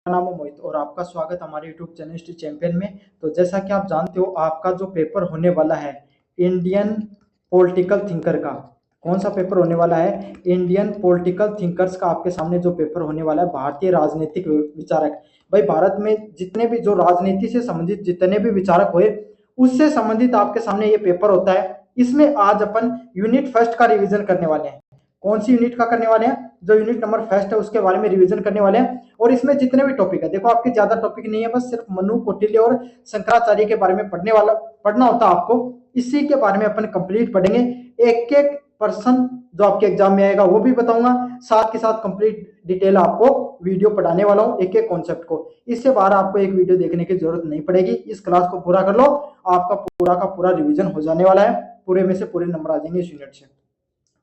नाम है मोहित और आपका स्वागत हमारे यूट्यूब चैनल हिस्ट्री चैंपियन में। तो जैसा कि आप जानते हो, आपका जो पेपर होने वाला है इंडियन पॉलिटिकल थिंकर का, कौन सा पेपर होने वाला है? इंडियन पॉलिटिकल थिंकर्स का आपके सामने जो पेपर होने वाला है, भारतीय राजनीतिक विचारक। भाई, भारत में जितने भी जो राजनीति से संबंधित जितने भी विचारक हुए, उससे संबंधित आपके सामने ये पेपर होता है। इसमें आज अपन यूनिट फर्स्ट का रिवीजन करने वाले हैं। कौन सी यूनिट का करने वाले हैं? जो यूनिट नंबर फर्स्ट है उसके बारे में रिवीजन करने वाले हैं। और इसमें जितने भी टॉपिक है, देखो आपके ज्यादा टॉपिक नहीं है, बस सिर्फ मनु, कौटिल्य और शंकराचार्य के बारे में पढ़ना होता है आपको। इसी के बारे में अपन कंप्लीट पढ़ेंगे। एक एक पर्सन जो आपके एग्जाम में आएगा वो भी बताऊंगा, साथ के साथ कंप्लीट डिटेल आपको वीडियो पढ़ाने वाला हूँ एक एक कॉन्सेप्ट को। इससे बाहर आपको एक वीडियो देखने की जरूरत नहीं पड़ेगी। इस क्लास को पूरा कर लो, आपका पूरा का पूरा रिविजन हो जाने वाला है। पूरे में से पूरे नंबर आ जाएंगे इस यूनिट से।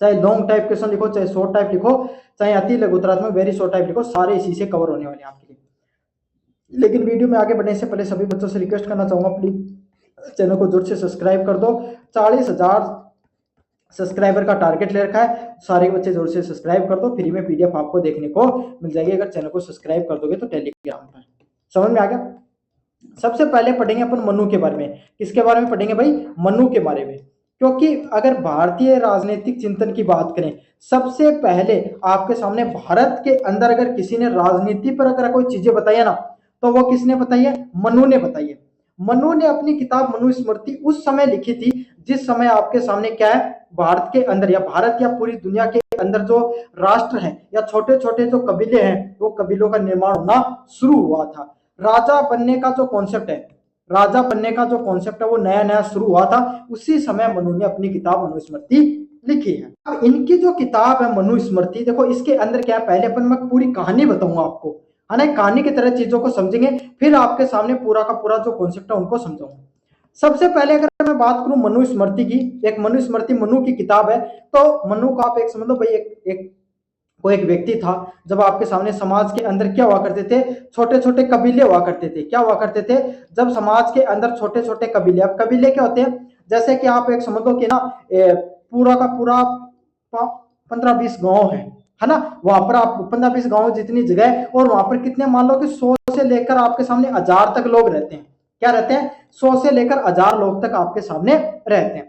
चाहे लॉन्ग टाइप क्वेश्चन लिखो, चाहे शॉर्ट टाइप लिखो, चाहे अति लघुतरात्मक वेरी शॉर्ट टाइप लिखो, सारे इसी से कवर होने वाले हैं आपके लिए। लेकिन वीडियो में आगे बढ़ने से पहले सभी बच्चों से रिक्वेस्ट करना चाहूंगा, प्लीज चैनल को जोर से सब्सक्राइब कर दो। 40,000 सब्सक्राइबर का टारगेट ले रखा है, सारे बच्चे जोर से सब्सक्राइब कर दो। फ्री में पीडीएफ आपको देखने को मिल जाएगी अगर चैनल को सब्सक्राइब कर दोगे तो टेलीग्राम पर। समझ में आ गया? सबसे पहले पढ़ेंगे अपन मनु के बारे में। किसके बारे में पढ़ेंगे भाई? मनु के बारे में। क्योंकि अगर भारतीय राजनीतिक चिंतन की बात करें, सबसे पहले आपके सामने भारत के अंदर अगर किसी ने राजनीति पर अगर कोई चीजें बताई है ना, तो वो किसने बताई है? मनु ने बताई है। मनु ने अपनी किताब मनुस्मृति उस समय लिखी थी जिस समय आपके सामने क्या है, भारत के अंदर या भारत या पूरी दुनिया के अंदर जो राष्ट्र है या छोटे छोटे जो कबीले हैं, वो कबीलों का निर्माण होना शुरू हुआ था। राजा बनने का जो कॉन्सेप्ट है, राजा बनने का जो कॉन्सेप्ट है वो नया नया शुरू हुआ था। उसी समय मनु ने अपनी किताब मनुस्मृति लिखी है। अब इनकी जो किताब है मनुस्मृति, देखो इसके अंदर क्या है, पहले अपन मैं पूरी कहानी बताऊंगा आपको, है ना। कहानी की तरह चीजों को समझेंगे, फिर आपके सामने पूरा का पूरा जो कॉन्सेप्ट है उनको समझाऊंगा। सबसे पहले अगर मैं बात करूं मनुस्मृति की, एक मनुस्मृति मनु की किताब है। तो मनु को आप एक समझ लो भाई, एक कोई एक व्यक्ति था। जब आपके सामने समाज के अंदर क्या हुआ करते थे, छोटे छोटे कबीले हुआ करते थे। क्या हुआ करते थे? जब समाज के अंदर छोटे छोटे कबीले, अब कबीले क्या होते हैं, जैसे कि आप एक समझ लो कि ना पूरा का पूरा 15-20 गांव है ना। वहां पर आप 15-20 गांव जितनी जगह है, और वहां पर कितने, मान लो कि 100 से लेकर आपके सामने 1000 तक लोग रहते हैं। क्या रहते हैं? 100 से लेकर 1000 लोग तक आपके सामने रहते हैं।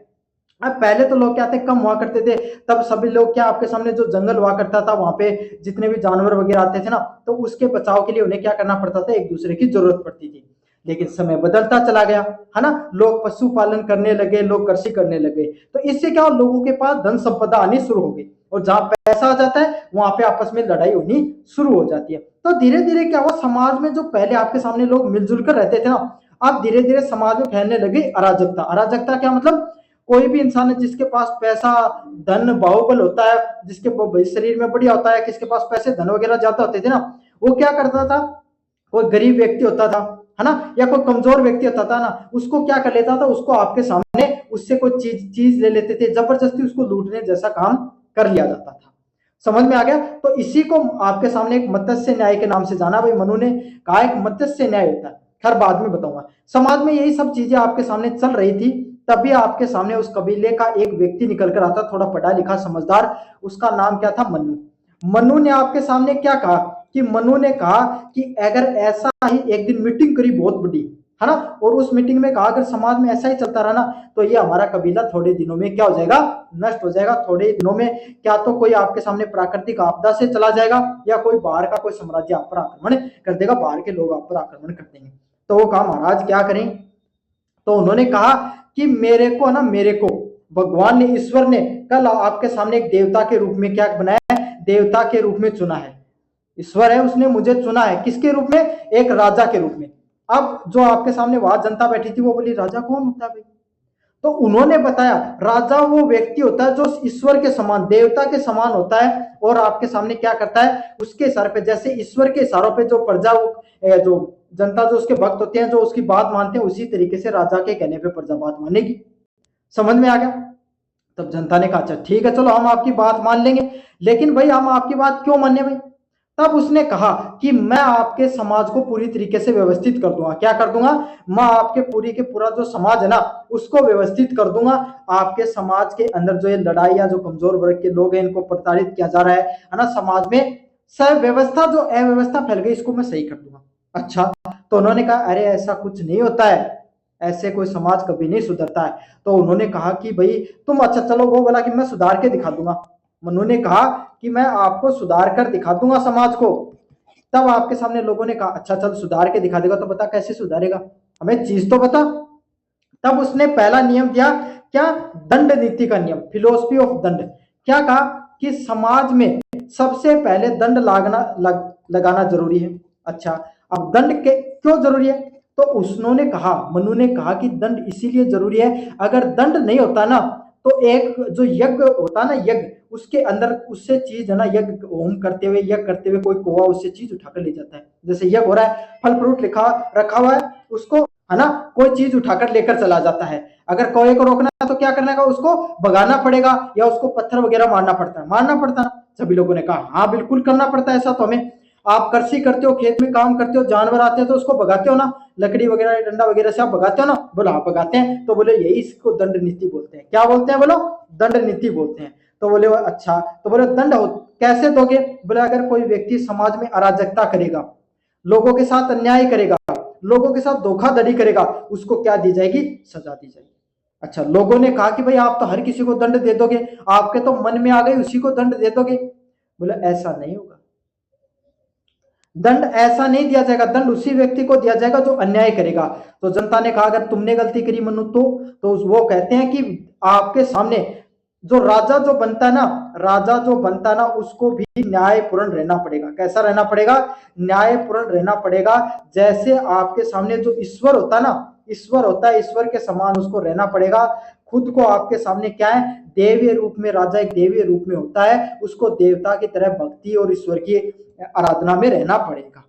अब पहले तो लोग क्या थे, कम हुआ करते थे। तब सभी लोग क्या, आपके सामने जो जंगल हुआ करता था, वहां पे जितने भी जानवर वगैरह आते थे ना, तो उसके बचाव के लिए उन्हें क्या करना पड़ता था, एक दूसरे की जरूरत पड़ती थी। लेकिन समय बदलता चला गया, है ना। लोग पशुपालन करने लगे, लोग कृषि करने लगे। तो इससे क्या, लोगों के पास धन संपदा आनी शुरू हो गई, और जहां पैसा आ जाता है वहां पे आपस में लड़ाई होनी शुरू हो जाती है। तो धीरे धीरे क्या हुआ, समाज में जो पहले आपके सामने लोग मिलजुल कर रहते थे ना, अब धीरे धीरे समाज में फैलने लगी अराजकता। अराजकता क्या मतलब? कोई भी इंसान है जिसके पास पैसा, धन, बाहुबल होता है, जिसके शरीर में बढ़िया होता है, किसके पास पैसे धन वगैरह ज्यादा होते थे ना, वो क्या करता था, कोई गरीब व्यक्ति होता था, है ना, या कोई कमजोर व्यक्ति होता था ना, उसको क्या कर लेता था, उसको आपके सामने उससे कोई चीज ले लेते थे, जबरदस्ती उसको लूटने जैसा काम कर लिया जाता था। समझ में आ गया? तो इसी को आपके सामने एक मत्स्य न्याय के नाम से जाना। भाई मनु ने कहा एक मत्स्य न्याय होता है, खैर बाद में बताऊंगा। समाज में यही सब चीजें आपके सामने चल रही थी। तभी आपके सामने उस कबीले का एक व्यक्ति निकल कर आता, थोड़ा पढ़ा लिखा समझदार। उसका नाम क्या था? मनु। मनु ने आपके सामने क्या कहा कि मनु ने कहा कि अगर ऐसा ही एक दिन मीटिंग करी बहुत बड़ी, है ना, और उस मीटिंग में कहा अगर समाज में ऐसा ही चलता रहा ना, तो ये हमारा कबीला थोड़े दिनों में क्या हो जाएगा, नष्ट हो जाएगा। थोड़े दिनों में क्या तो कोई आपके सामने प्राकृतिक आपदा से चला जाएगा, या कोई बाहर का कोई साम्राज्य आप पर आक्रमण कर देगा, बाहर के लोग आप पर आक्रमण कर देंगे। तो वो कहा महाराज क्या करें? तो उन्होंने कहा कि मेरे को ना, मेरे को भगवान ने, ईश्वर ने कल आपके सामने एक देवता के रूप में क्या बनाया है, देवता के रूप में चुना है। ईश्वर है, उसने मुझे चुना है किसके रूप में? एक राजा के रूप में। अब जो आपके सामने वहां जनता बैठी थी वो बोली राजा कौन होता है भाई? तो उन्होंने बताया राजा वो व्यक्ति होता है जो ईश्वर के समान, देवता के समान होता है, और आपके सामने क्या करता है, उसके इशारे पे, जैसे ईश्वर के इशारों पे जो प्रजा, जो जनता, जो उसके भक्त होते हैं, जो उसकी बात मानते हैं, उसी तरीके से राजा के कहने पे प्रजा बात मानेगी। समझ में आ गया? तब जनता ने कहा अच्छा ठीक है, चलो हम आपकी बात मान लेंगे। लेकिन भाई हम आपकी बात क्यों माने भाई? तब उसने कहा कि मैं आपके समाज को पूरी तरीके से व्यवस्थित कर दूंगा। क्या कर दूंगा? मैं आपके पूरी के पूरा जो समाज है ना, उसको व्यवस्थित कर दूंगा। आपके समाज के अंदर जो ये लड़ाई या जो कमजोर वर्ग के लोग हैं, इनको प्रताड़ित किया जा रहा है ना, समाज में व्यवस्था जो अव्यवस्था फैल गई इसको मैं सही कर दूंगा। अच्छा, तो उन्होंने कहा अरे ऐसा कुछ नहीं होता है, ऐसे कोई समाज कभी नहीं सुधरता है। तो उन्होंने कहा कि भाई तुम, अच्छा चलो, वो बोला कि मैं सुधार के दिखा दूंगा। मनु ने कहा कि मैं आपको सुधार कर दिखा दूंगा समाज को। तब आपके सामने लोगों ने कहा अच्छा चल सुधार के दिखा देगा, तो बता कैसे सुधारेगा, हमें चीज तो बता। तब उसने पहला नियम दिया, क्या, दंड नीति का नियम, फिलोसफी ऑफ दंड। क्या कहा कि समाज में सबसे पहले दंड लगाना जरूरी है। अच्छा, अब दंड के क्यों जरूरी है, तो उसने कहा, मनु ने कहा कि दंड इसीलिए जरूरी है, अगर दंड नहीं होता ना तो एक जो यज्ञ होता ना, यज्ञ, उसके अंदर उससे चीज है ना, यज्ञ होम करते हुए, यज्ञ करते हुए कोई कौवा उससे चीज उठाकर ले जाता है। जैसे यज्ञ हो रहा है, फल फ्रूट लिखा रखा हुआ है, उसको है ना कोई चीज उठाकर लेकर चला जाता है। अगर कौवे को रोकना है तो क्या करना है, उसको भगाना पड़ेगा या उसको पत्थर वगैरह मारना पड़ता है, मारना पड़ता है। सभी लोगों ने कहा हाँ बिल्कुल करना पड़ता है ऐसा तो हमें। आप कृषि करते हो, खेत में काम करते हो, जानवर आते हैं तो उसको भगाते हो ना, लकड़ी वगैरह डंडा वगैरह से आप भगाते हो ना, बोला आप भगाते हैं, तो बोले यही इसको दंड नीति बोलते हैं। क्या बोलते हैं, बोलो, दंड नीति बोलते हैं। तो बोले अच्छा, तो बोले दंड कैसे दोगे, बोले अगर कोई व्यक्ति समाज में अराजकता करेगा, लोगों के साथ अन्याय करेगा, लोगों के साथ धोखाधड़ी करेगा, उसको क्या दी जाएगी, सजा दी जाएगी। अच्छा, लोगों ने कहा कि भाई आप तो हर किसी को दंड दे दोगे, आपके तो मन में आ गई उसी को दंड दे दोगे। बोले ऐसा नहीं होगा, दंड ऐसा नहीं दिया जाएगा, दंड उसी व्यक्ति को दिया जाएगा जो अन्याय करेगा। तो जनता ने कहा अगर तुमने गलती करी मनु तो वो कहते हैं कि आपके सामने जो राजा जो बनता है ना, राजा जो बनता है ना, उसको भी न्यायपूर्ण रहना पड़ेगा। कैसा रहना पड़ेगा, न्यायपूर्ण रहना पड़ेगा। जैसे आपके सामने जो ईश्वर होता है ना, ईश्वर होता है, ईश्वर के समान उसको रहना पड़ेगा। खुद को आपके सामने क्या है, देवीय रूप में, राजा एक देवीय रूप में होता है, उसको देवता की तरह भक्ति और ईश्वर की आराधना में रहना पड़ेगा।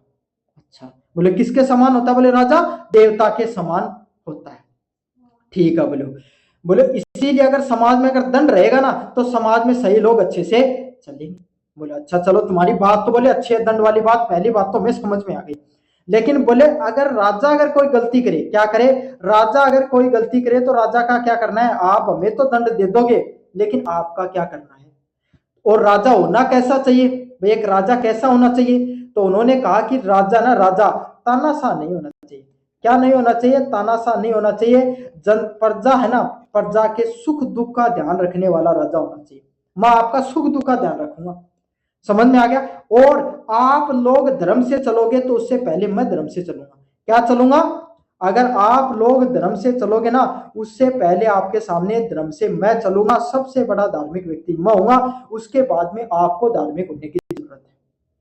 अच्छा, बोले किसके समान होता है, बोले राजा देवता के समान होता है। ठीक है, बोले इसीलिए अगर समाज में अगर दंड रहेगा ना तो समाज में सही लोग अच्छे से चलेंगे। बोले अच्छा चलो, तुम्हारी बात तो बोले अच्छी है, दंड वाली बात, पहली बात तो मैं समझ में आ गई। लेकिन बोले अगर राजा अगर कोई गलती करे, क्या करे, राजा अगर कोई गलती करे तो राजा का क्या करना है, आप हमें तो दंड दे दोगे, लेकिन आपका क्या करना है, और राजा होना कैसा चाहिए, भाई एक राजा कैसा होना चाहिए। तो उन्होंने कहा कि राजा ना, राजा तानाशाह नहीं होना चाहिए। क्या नहीं होना चाहिए, तानाशाह नहीं होना चाहिए। जन प्रजा है ना, प्रजा के सुख दुख का ध्यान रखने वाला राजा होना चाहिए। मैं आपका सुख दुख का ध्यान रखूंगा, समझ में आ गया। और आप लोग धर्म से चलोगे तो उससे पहले मैं धर्म से चलूंगा। क्या चलूंगा, अगर आप लोग धर्म से चलोगे ना, उससे पहले आपके सामने धर्म से मैं चलूंगा, सबसे बड़ा धार्मिक व्यक्ति मैं होऊंगा, उसके बाद में आपको धार्मिक होने की जरूरत है।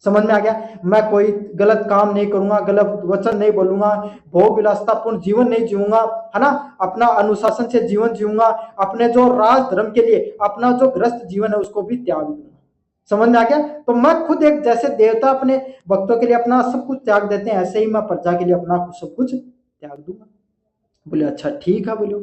समझ में आ गया। मैं कोई गलत काम नहीं करूंगा, गलत वचन नहीं बोलूंगा, भोग विलासतापूर्ण जीवन नहीं जीऊंगा, है ना, अपना अनुशासन से जीवन जीऊंगा, अपने जो राज धर्म के लिए अपना जो ग्रस्त जीवन है उसको भी त्याग दूंगा। समझ में आ गया। तो मैं खुद एक, जैसे देवता अपने भक्तों के लिए अपना सब कुछ त्याग देते हैं, ऐसे ही मैं प्रजा के लिए अपना सब कुछ त्याग दूंगा। बोले अच्छा ठीक है, बोले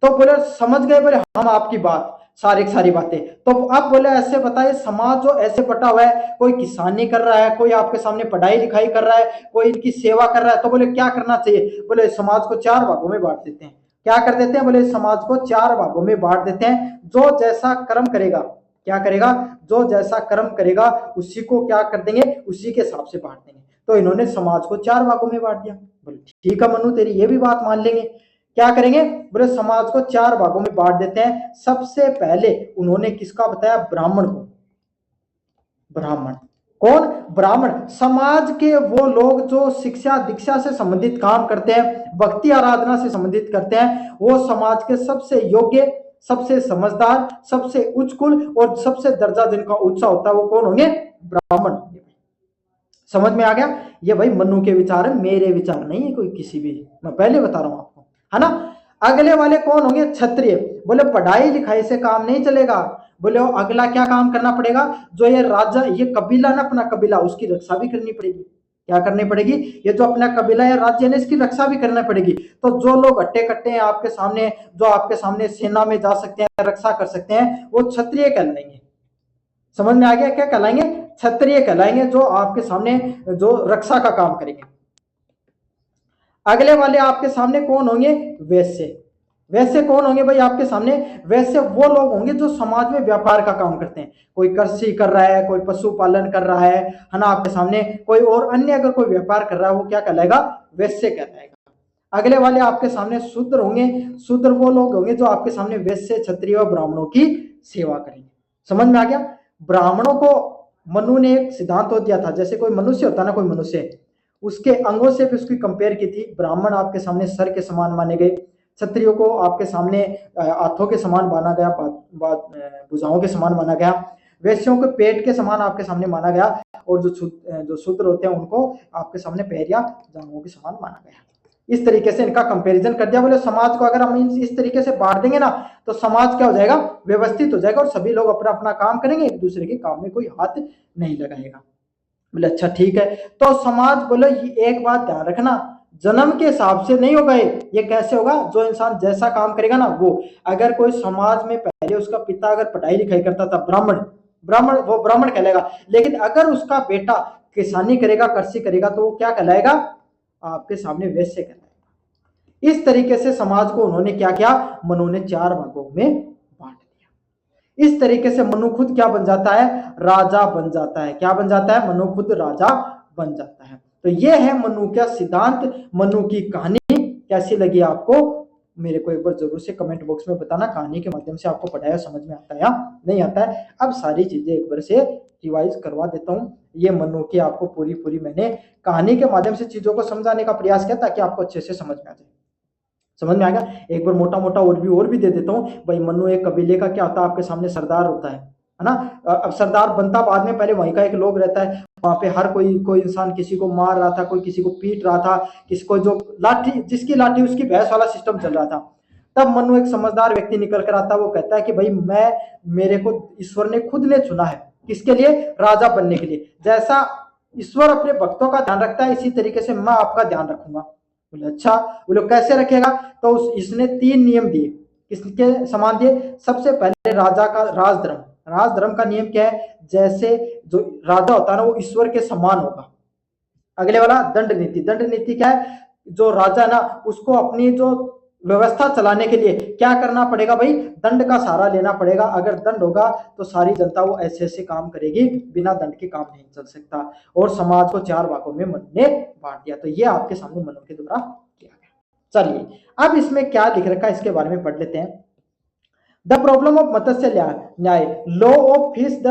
तो बोले समझ गए, बोले हम आपकी बात सारी बातें। तो अब बोले ऐसे बताइए, समाज जो ऐसे बटा हुआ है, कोई किसानी कर रहा है, कोई आपके सामने पढ़ाई लिखाई कर रहा है, कोई इनकी सेवा कर रहा है, तो बोले क्या करना चाहिए, बोले समाज को 4 भागों में बांट देते हैं। क्या कर देते हैं, बोले समाज को 4 भागों में बांट देते हैं। जो जैसा कर्म करेगा, क्या करेगा, जो जैसा कर्म करेगा उसी को क्या कर देंगे, उसी के हिसाब से बांट देंगे। तो इन्होंने समाज को 4 भागों में बांट दिया। बोले ठीक है मनु, तेरी ये भी बात मान लेंगे। क्या करेंगे, बोले समाज को 4 भागों में बांट देते हैं। सबसे पहले उन्होंने किसका बताया, ब्राह्मण को। ब्राह्मण कौन, ब्राह्मण, समाज के वो लोग जो शिक्षा दीक्षा से संबंधित काम करते हैं, भक्ति आराधना से संबंधित करते हैं, वो समाज के सबसे योग्य, सबसे समझदार, सबसे उच्च कुल और सबसे दर्जा जिनका ऊंचा होता है वो कौन होंगे, ब्राह्मण। समझ में आ गया। ये भाई मनु के विचार है, मेरे विचार नहीं है कोई किसी भी, मैं पहले बता रहा हूं आपको, है ना। अगले वाले कौन होंगे, क्षत्रिय। बोले पढ़ाई लिखाई से काम नहीं चलेगा, बोले अगला क्या काम करना पड़ेगा, जो ये राजा, ये कबीला ना, अपना कबीला, उसकी रक्षा भी करनी पड़ेगी। क्या करनी पड़ेगी, ये जो अपना कबीला या राज्य है इसकी रक्षा भी करना पड़ेगी। तो जो लोग अट्टे कट्टे हैं आपके सामने, जो आपके सामने सेना में जा सकते हैं, रक्षा कर सकते हैं, वो क्षत्रिय कहलाएंगे। समझ में आ गया, क्या कहलाएंगे, क्षत्रिय कहलाएंगे, जो आपके सामने जो रक्षा का काम करेंगे। अगले वाले आपके सामने कौन होंगे, वैश्य। वैसे कौन होंगे भाई आपके सामने? वैसे वो लोग होंगे जो समाज में व्यापार का काम करते हैं। कोई कृषि कर रहा है, कोई पशुपालन कर रहा है ना, आपके सामने कोई और अन्य अगर कोई व्यापार कर रहा है वो क्या कहलाएगा? वैश्य कहलाएगा। अगले वाले आपके सामने शूद्र होंगे। शूद्र वो लोग होंगे जो आपके सामने वैश्य, क्षत्रिय और ब्राह्मणों की सेवा करेंगे। समझ में आ गया? ब्राह्मणों को मनु ने एक सिद्धांत तो दिया था, जैसे कोई मनुष्य होता ना, कोई मनुष्य, उसके अंगों से भी उसकी कंपेयर की थी। ब्राह्मण आपके सामने सर के समान माने गए, क्षत्रियो को आपके सामने हाथों के समान माना गया, भुजाओं के समान माना गया, वैश्यों को पेट के समान आपके सामने माना गया, और जो शूद्र होते हैं उनको आपके सामने पैर या जांघों के समान माना गया। इस तरीके से इनका कंपैरिजन कर दिया। बोले समाज को अगर हम इस तरीके से बांट देंगे ना तो समाज क्या हो जाएगा? व्यवस्थित हो जाएगा और सभी लोग अपना अपना काम करेंगे, एक दूसरे के काम में कोई हाथ नहीं लगाएगा। बोले अच्छा ठीक है। तो समाज, बोले एक बात ध्यान रखना, जन्म के हिसाब से नहीं होगा ये कैसे होगा? जो इंसान जैसा काम करेगा ना वो, अगर कोई समाज में पहले उसका पिता अगर पढ़ाई लिखाई करता था, ब्राह्मण, वो ब्राह्मण कहलाएगा। लेकिन अगर उसका बेटा किसानी करेगा, कृषि करेगा, तो वो क्या कहलाएगा? आपके सामने वैश्य कहलाएगा। इस तरीके से समाज को उन्होंने क्या किया? मनु ने 4 भागों में बांट दिया। इस तरीके से मनु खुद क्या बन जाता है? राजा बन जाता है। क्या बन जाता है? मनु खुद राजा बन जाता है। तो ये है मनु का सिद्धांत, मनु की कहानी। कैसी लगी आपको? मेरे को एक बार जरूर से कमेंट बॉक्स में बताना। कहानी के माध्यम से आपको पढ़ाया समझ में आता है या नहीं आता है? अब सारी चीजें एक बार से रिवाइज करवा देता हूँ। ये मनु की आपको पूरी मैंने कहानी के माध्यम से चीजों को समझाने का प्रयास किया ताकि आपको अच्छे से समझ में आ जाए। समझ में आ गया? एक बार मोटा मोटा और भी दे देता हूँ। भाई मनु एक कबीले का क्या होता है? आपके सामने सरदार होता है ना। अब सरदार बनता बाद में, पहले वहीं का एक लोग रहता है। वहां पे हर कोई इंसान किसी को मार रहा था, कोई किसी को पीट रहा था, किसी को जो लाठी, जिसकी लाठी उसकी भैंस वाला सिस्टम चल रहा था। तब मनु एक समझदार व्यक्ति निकल कर आता है। वो कहता है कि भाई मेरे को ईश्वर ने खुद ने चुना है। किसके लिए? राजा बनने के लिए। जैसा ईश्वर अपने भक्तों का ध्यान रखता है, इसी तरीके से मैं आपका ध्यान रखूंगा। बोले अच्छा। बोले कैसे रखेगा? तो इसने 3 नियम दिए। किसके समान दिए? सबसे पहले राजा का राजधर्म। राजधर्म का नियम क्या है? जैसे जो राजा होता है ना वो ईश्वर के समान होगा। अगले वाला दंड नीति। दंड नीति क्या है? जो राजा ना उसको अपनी जो व्यवस्था चलाने के लिए क्या करना पड़ेगा भाई? दंड का सहारा लेना पड़ेगा। अगर दंड होगा तो सारी जनता वो ऐसे ऐसे काम करेगी, बिना दंड के काम नहीं चल सकता। और समाज को 4 भागों में मनु ने बांट दिया। तो ये आपके सामने मनु के द्वारा किया गया। चलिए अब इसमें क्या लिख रखा है इसके बारे में पढ़ लेते हैं। द प्रॉब्लम ऑफ मत्स्य न्याय, law of fish, the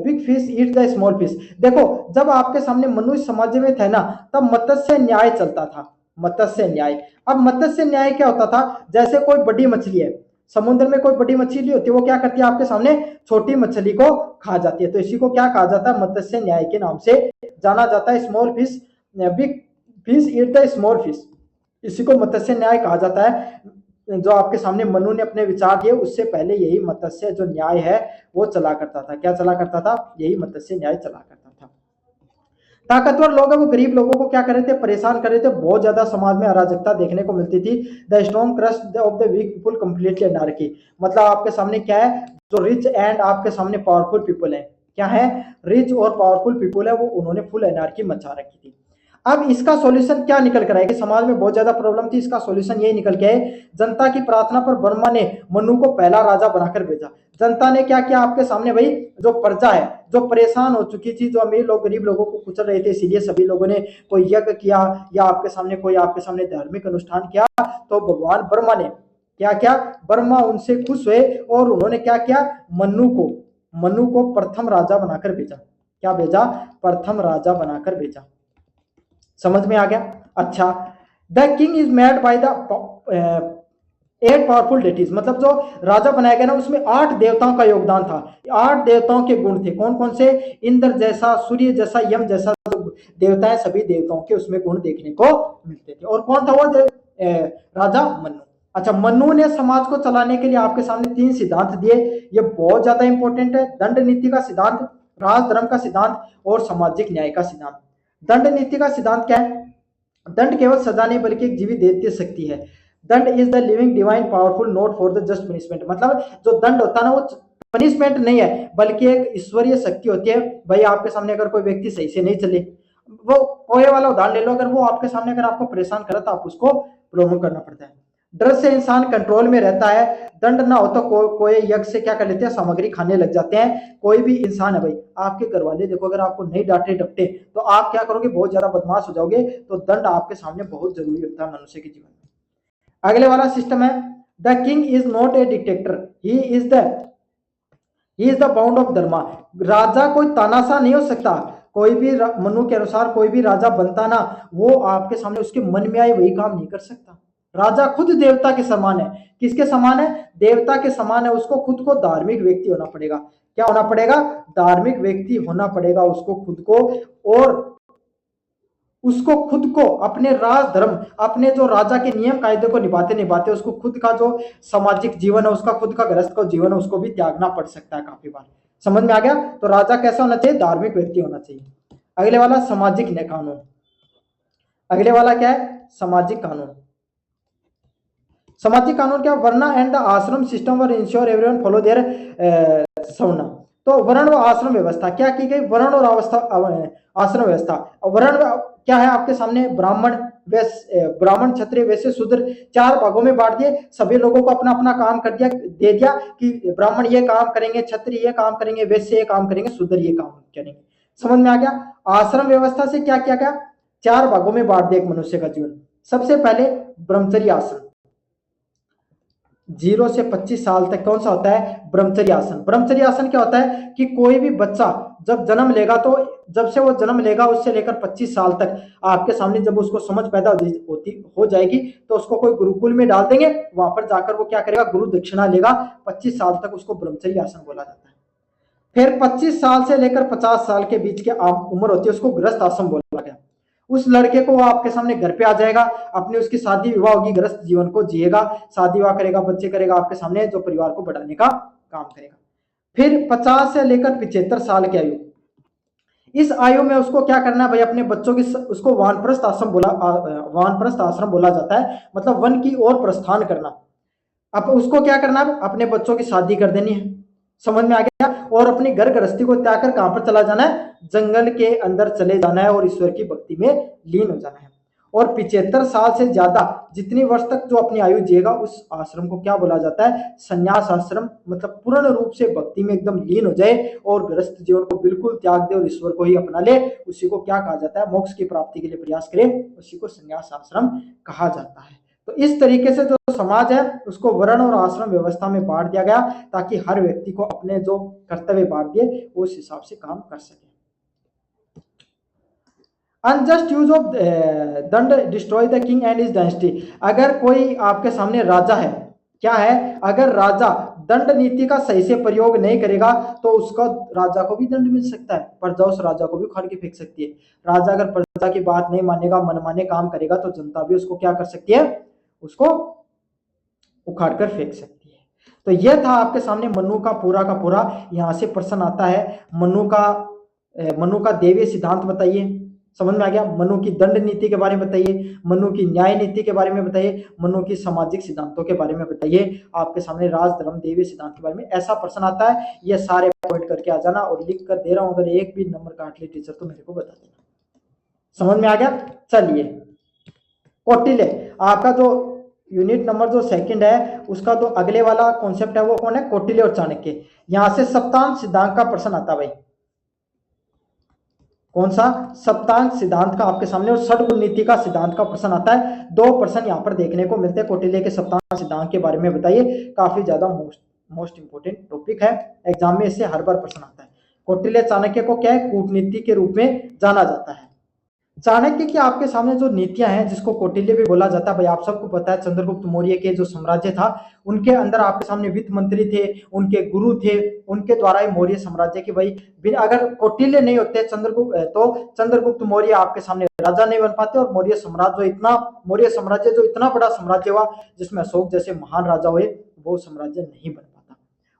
big fish eat the small fish. देखो जब आपके सामने मनुष्य समाज में थे ना तब मत्स्य न्याय चलता था। मत्स्य न्याय। अब मत्स्य न्याय क्या होता था? जैसे कोई बड़ी मछली है, समुद्र में कोई बड़ी मछली होती है, वो क्या करती है? आपके सामने छोटी मछली को खा जाती है। तो इसी को क्या कहा जाता है? मत्स्य न्याय के नाम से जाना जाता है। Small fish, big fish eat the small fish, इसी को मत्स्य न्याय कहा जाता है। जो आपके सामने मनु ने अपने विचार दिए उससे पहले यही मत्स्य जो न्याय है वो चला करता था। क्या चला करता था? यही मत्स्य न्याय चला करता था। ताकतवर लोग वो गरीब लोगों को क्या कर रहे थे? परेशान कर रहे थे। बहुत ज्यादा समाज में अराजकता देखने को मिलती थी। The strong crust of the weak people completely anarchy. मतलब आपके सामने क्या है? जो रिच एंड आपके सामने पावरफुल पीपल है, क्या है? रिच और पावरफुल पीपल है, वो उन्होंने फुल एनार्की मचा रखी थी। अब इसका सॉल्यूशन क्या निकल कर आएगा? समाज में बहुत ज्यादा प्रॉब्लम थी, इसका सॉल्यूशन यही निकल के आए। जनता की प्रार्थना पर वर्मा ने मनु को पहला राजा बनाकर भेजा। जनता ने क्या किया? आपके सामने भाई जो प्रजा है, जो परेशान हो चुकी थी, जो अमीर लोग गरीब लोगों को कुचल रहे थे, इसीलिए सभी लोगों ने कोई यज्ञ किया या आपके सामने धार्मिक अनुष्ठान किया। तो भगवान वर्मा ने क्या किया? वर्मा उनसे खुश हुए और उन्होंने क्या किया? मनु को प्रथम राजा बनाकर भेजा। क्या भेजा? प्रथम राजा बनाकर भेजा। समझ में आ गया? अच्छा। The king is made by the 8 powerful deities. मतलब जो राजा बनाया गया ना उसमें 8 देवताओं का योगदान था। 8 देवताओं के गुण थे। कौन कौन से? इंद्र जैसा, सूर्य जैसा, यम जैसा जो देवता है, सभी देवताओं के उसमें गुण देखने को मिलते थे। और कौन था वो राजा? मनु। अच्छा, मनु ने समाज को चलाने के लिए आपके सामने 3 सिद्धांत दिए। ये बहुत ज्यादा इंपॉर्टेंट है। दंड नीति का सिद्धांत, राजधर्म का सिद्धांत और सामाजिक न्याय का सिद्धांत। दंड नीति का सिद्धांत क्या है? दंड केवल सजा नहीं बल्कि एक जीवित दैत्य शक्ति है। दंड is the living divine powerful not for the just punishment. मतलब जो दंड होता है ना वो पनिशमेंट नहीं है बल्कि एक ईश्वरीय शक्ति होती है। भाई आपके सामने अगर कोई व्यक्ति सही से नहीं चले, वो पोहे वाला उदाहरण ले लो, अगर वो आपके सामने अगर आपको परेशान करे तो आप उसको प्रमोट करना पड़ता है। डर से इंसान कंट्रोल में रहता है, दंड ना हो तो कोई यज्ञ से क्या कर लेते हैं, सामग्री खाने लग जाते हैं। कोई भी इंसान है भाई, आपके घर वाले देखो अगर आपको नहीं डांटे डपटे तो आप क्या करोगे, बहुत ज्यादा बदमाश हो जाओगे। तो दंड आपके सामने बहुत जरूरी होता है मनुष्य के जीवन में। अगले वाला सिस्टम है, the king is not a dictator, he is the bound of dharma. राजा कोई तानाशाह नहीं हो सकता। कोई भी मनु के अनुसार कोई भी राजा बनता ना, वो आपके सामने उसके मन में आए वही काम नहीं कर सकता। राजा खुद देवता के समान है। किसके समान है, देवता के समान है। उसको खुद को धार्मिक व्यक्ति होना पड़ेगा। क्या होना पड़ेगा, धार्मिक व्यक्ति होना पड़ेगा उसको खुद को। और उसको खुद को अपने राज धर्म, अपने जो राजा के नियम कायदे को निभाते निभाते उसको खुद का जो सामाजिक जीवन है, उसका खुद का गृहस्थ का जीवन है, उसको भी त्यागना पड़ सकता है काफी बार। समझ में आ गया। तो राजा कैसा होना चाहिए, धार्मिक व्यक्ति होना चाहिए। अगले वाला सामाजिक न्याय कानून। अगले वाला क्या है, सामाजिक कानून। सामाजिक कानून क्या, varna and the ashram system were ensure everyone follow their सवना। तो वर्ण व आश्रम व्यवस्था क्या की गई, वर्ण और आश्रम व्यवस्था। वर्ण क्या है आपके सामने, ब्राह्मण ब्राह्मण क्षत्रिय वैश्य शूद्र 4 भागों में बांट दिए। सभी लोगों को अपना अपना काम कर दिया, दे दिया कि ब्राह्मण ये काम करेंगे, क्षत्रिय ये काम करेंगे, वैश्य ये काम करेंगे, शूद्र ये काम करेंगे। समझ में आ गया। आश्रम व्यवस्था से क्या किया गया, 4 भागों में बांट दिया एक मनुष्य का जीवन। सबसे पहले ब्रह्मचर्य आश्रम, 0 से 25 साल तक कौन सा होता है, ब्रह्मचर्य आसन। ब्रह्मचर्य आसन क्या होता है कि कोई भी बच्चा जब जन्म लेगा तो जब से वो जन्म लेगा उससे लेकर 25 साल तक आपके सामने जब उसको समझ पैदा हो जाएगी तो उसको कोई गुरुकुल में डाल देंगे। वहां पर जाकर वो क्या करेगा, गुरु दक्षिणा लेगा। 25 साल तक उसको ब्रह्मचर्य आसन बोला जाता है। फिर 25 साल से लेकर 50 साल के बीच की उम्र होती है, उसको गृहस्थ आश्रम बोला गया। उस लड़के को वो आपके सामने घर पे आ जाएगा, अपनी उसकी शादी विवाह होगी, गृहस्थ जीवन को जिएगा, शादी विवाह करेगा, बच्चे करेगा, आपके सामने जो परिवार को बढ़ाने का काम करेगा। फिर 50 से लेकर 75 साल की आयु, इस आयु में उसको क्या करना है भाई, अपने बच्चों की उसको वानप्रस्थ आश्रम बोला जाता है, मतलब वन की ओर प्रस्थान करना। अब उसको क्या करना है, अपने बच्चों की शादी कर देनी है। समझ में आ गया। और अपनी घर गृहस्थी को त्याग कर कहां पर चला जाना है, जंगल के अंदर चले जाना है और ईश्वर की भक्ति में लीन हो जाना है। और 75 साल से ज्यादा जितनी वर्ष तक जो अपनी आयु जिएगा उस आश्रम को क्या बोला जाता है, संन्यास आश्रम। मतलब पूर्ण रूप से भक्ति में एकदम लीन हो जाए और गृहस्थ जीवन को बिल्कुल त्याग दे और ईश्वर को ही अपना ले, उसी को क्या कहा जाता है, मोक्ष की प्राप्ति के लिए प्रयास करे, उसी को संन्यास आश्रम कहा जाता है। तो इस तरीके से जो समाज है उसको वर्ण और आश्रम व्यवस्था में बांट दिया गया ताकि हर व्यक्ति को अपने जो कर्तव्य बांट दिए उस हिसाब से काम कर सके। अनजस्ट यूज ऑफ दंड destroy the king and his dynasty. अगर कोई आपके सामने राजा है, क्या है, अगर राजा दंड नीति का सही से प्रयोग नहीं करेगा तो उसका राजा को भी दंड मिल सकता है, प्रजा उस राजा को भी उखाड़ के फेंक सकती है। राजा अगर प्रजा की बात नहीं मानेगा, मनमाने काम करेगा तो जनता भी उसको क्या कर सकती है, उसको उखाड़ कर फेंक सकती है। तो यह था आपके सामने मनु का पूरा यहां से प्रश्न आता है। मनु का देवीय सिद्धांत बताइए, समझ में आ गया। मनु की दंड नीति के बारे में बताइए, मनु की न्याय नीति के बारे में बताइए, मनु की सामाजिक सिद्धांतों के बारे में बताइए। आपके सामने राज धर्म देवीय सिद्धांत के बारे में ऐसा प्रश्न आता है, ये सारे पॉइंट करके आ जाना। और लिख कर दे रहा हूं, अगर एक भी नंबर काट ले टीचर तो मेरे को बता देना। समझ में आ गया। चलिए, कौटिल्य आपका जो यूनिट नंबर जो सेकंड है उसका जो अगले वाला कॉन्सेप्ट है वो कौन है, कौटिल्य और चाणक्य। यहां से सप्तांग सिद्धांत का प्रश्न आता है भाई। कौन सा, सप्तांग सिद्धांत का आपके सामने। और षड्गुण नीति का सिद्धांत का प्रश्न आता है। 2 प्रश्न यहां पर देखने को मिलते हैं। कौटिल्य के सप्तांग सिद्धांत के बारे में बताइए, काफी ज्यादा मोस्ट इंपोर्टेंट टॉपिक है, एग्जाम में इससे हर बार प्रश्न आता है। कौटिल्य चाणक्य को क्या है, कूटनीति के रूप में जाना जाता है। चाणक्य की आपके सामने जो नीतियां हैं, जिसको कौटिल्य भी बोला जाता है भाई, आप सबको पता है चंद्रगुप्त मौर्य के जो साम्राज्य था उनके अंदर आपके सामने वित्त मंत्री थे, उनके गुरु थे, उनके द्वारा ही मौर्य साम्राज्य की भाई अगर कौटिल्य नहीं होते चंद्रगुप्त मौर्य आपके सामने राजा नहीं बन पाते। और मौर्य साम्राज्य जो इतना बड़ा साम्राज्य हुआ जिसमें अशोक जैसे महान राजा हुए, वो साम्राज्य नहीं बन पाता।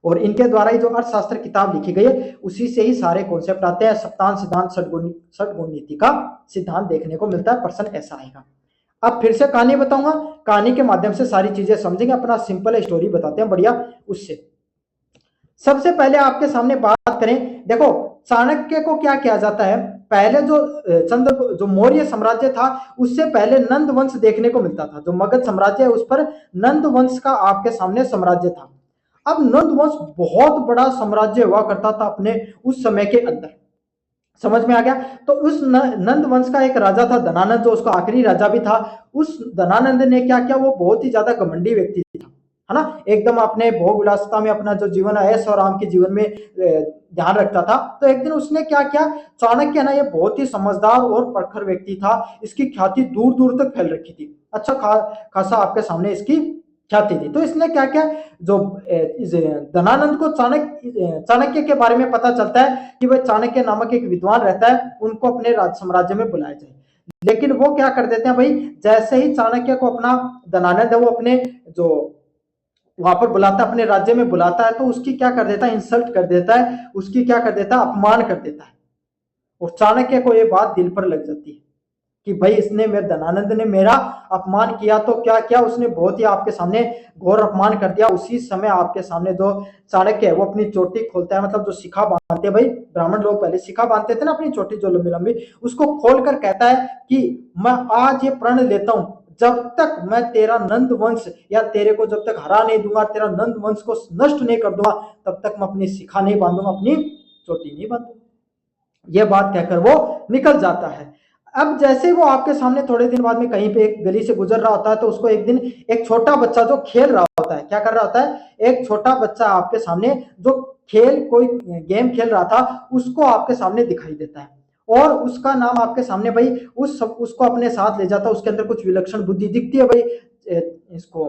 और इनके द्वारा ही जो अर्थशास्त्र किताब लिखी गई है उसी से ही सारे कॉन्सेप्ट आते हैं। सप्तांग सिद्धांत, षड्गुण नीति का सिद्धांत देखने को मिलता है। प्रश्न ऐसा आएगा। अब फिर से कहानी बताऊंगा, कहानी के माध्यम से सारी चीजें समझेंगे। अपना सिंपल स्टोरी बताते हैं बढ़िया उससे। सबसे पहले आपके सामने बात करें, देखो चाणक्य को क्या किया जाता है, पहले जो मौर्य साम्राज्य था उससे पहले नंद वंश देखने को मिलता था। जो मगध साम्राज्य है उस पर नंद वंश का आपके सामने साम्राज्य था। अब नंद वंश बहुत बड़ा साम्राज्य हुआ करता था अपने उस समय के अंदर, समझ में आ गया। तो उस नंद वंश का एक राजा था धनानंद, जो उसका आखिरी राजा भी था। उस धनानंद ने क्या किया, वो बहुत ही ज्यादा घमंडी व्यक्ति था, है ना, एकदम अपने भोग विलासिता में अपना जो जीवन ऐश और आराम के जीवन में ध्यान रखता था। तो एक दिन उसने क्या किया, चाणक्य ना, ये बहुत ही समझदार और प्रखर व्यक्ति था, इसकी ख्याति दूर दूर तक फैल रखी थी, अच्छा खासा आपके सामने इसकी ख्याति थी। तो इसने क्या किया, जो धनानंद को चाणक्य के बारे में पता चलता है कि वह चाणक्य नामक एक विद्वान रहता है, उनको अपने साम्राज्य में बुलाया जाए। लेकिन वो क्या कर देते हैं भाई, जैसे ही चाणक्य को अपना धनानंद है वो अपने जो वहां पर बुलाता है, अपने राज्य में बुलाता है, तो उसकी क्या कर देता है, इंसल्ट कर देता है, उसकी क्या कर देता है, अपमान कर देता है। और चाणक्य को ये बात दिल पर लग जाती है कि भाई इसने मेरे धनानंद ने मेरा अपमान किया, तो क्या किया उसने, बहुत ही आपके सामने घोर अपमान कर दिया। उसी समय आपके सामने जो चाणक्य है वो अपनी चोटी खोलता है, मतलब जो शिखा बांधते हैं भाई, ब्राह्मण लोग पहले शिखा बांधते थे ना अपनी चोटी जो लंबी लंबी, उसको खोलकर कहता है कि मैं आज ये प्रण लेता हूं, जब तक मैं तेरा नंद वंश या तेरे को जब तक हरा नहीं दूंगा, तेरा नंद वंश को नष्ट नहीं कर दूंगा, तब तक मैं अपनी शिखा नहीं बांधूंगा, अपनी चोटी नहीं बांधूंगा। यह बात कहकर वो निकल जाता है। अब जैसे वो आपके सामने थोड़े दिन बाद में कहीं पे एक गली से गुजर रहा होता है, तो उसको एक दिन एक छोटा बच्चा जो खेल रहा होता है, क्या कर रहा होता है, एक छोटा बच्चा आपके सामने जो कोई गेम खेल रहा था, उसको आपके सामने दिखाई देता है, और उसका नाम आपके सामने भाई उसको अपने साथ ले जाता है। उसके अंदर कुछ विलक्षण बुद्धि दिखती है भाई इसको,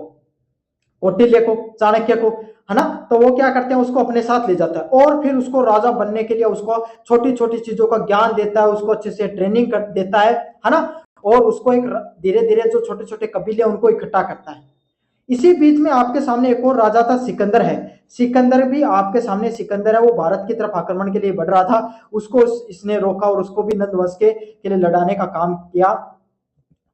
कौटिल्य को, चाणक्य को, है ना। तो वो क्या करते हैं, उसको अपने साथ ले जाता है और फिर उसको राजा बनने के लिए उसको छोटी छोटी चीजों का ज्ञान देता है, उसको अच्छे से ट्रेनिंग कर देता है ना, और उसको एक धीरे धीरे जो छोटे छोटे कबीले उनको इकट्ठा करता है। इसी बीच में आपके सामने एक और राजा था, सिकंदर है। सिकंदर भी आपके सामने, सिकंदर है वो भारत की तरफ आक्रमण के लिए बढ़ रहा था, उसको इसने रोका और उसको भी नंद वंश के लिए लड़ाने का काम किया।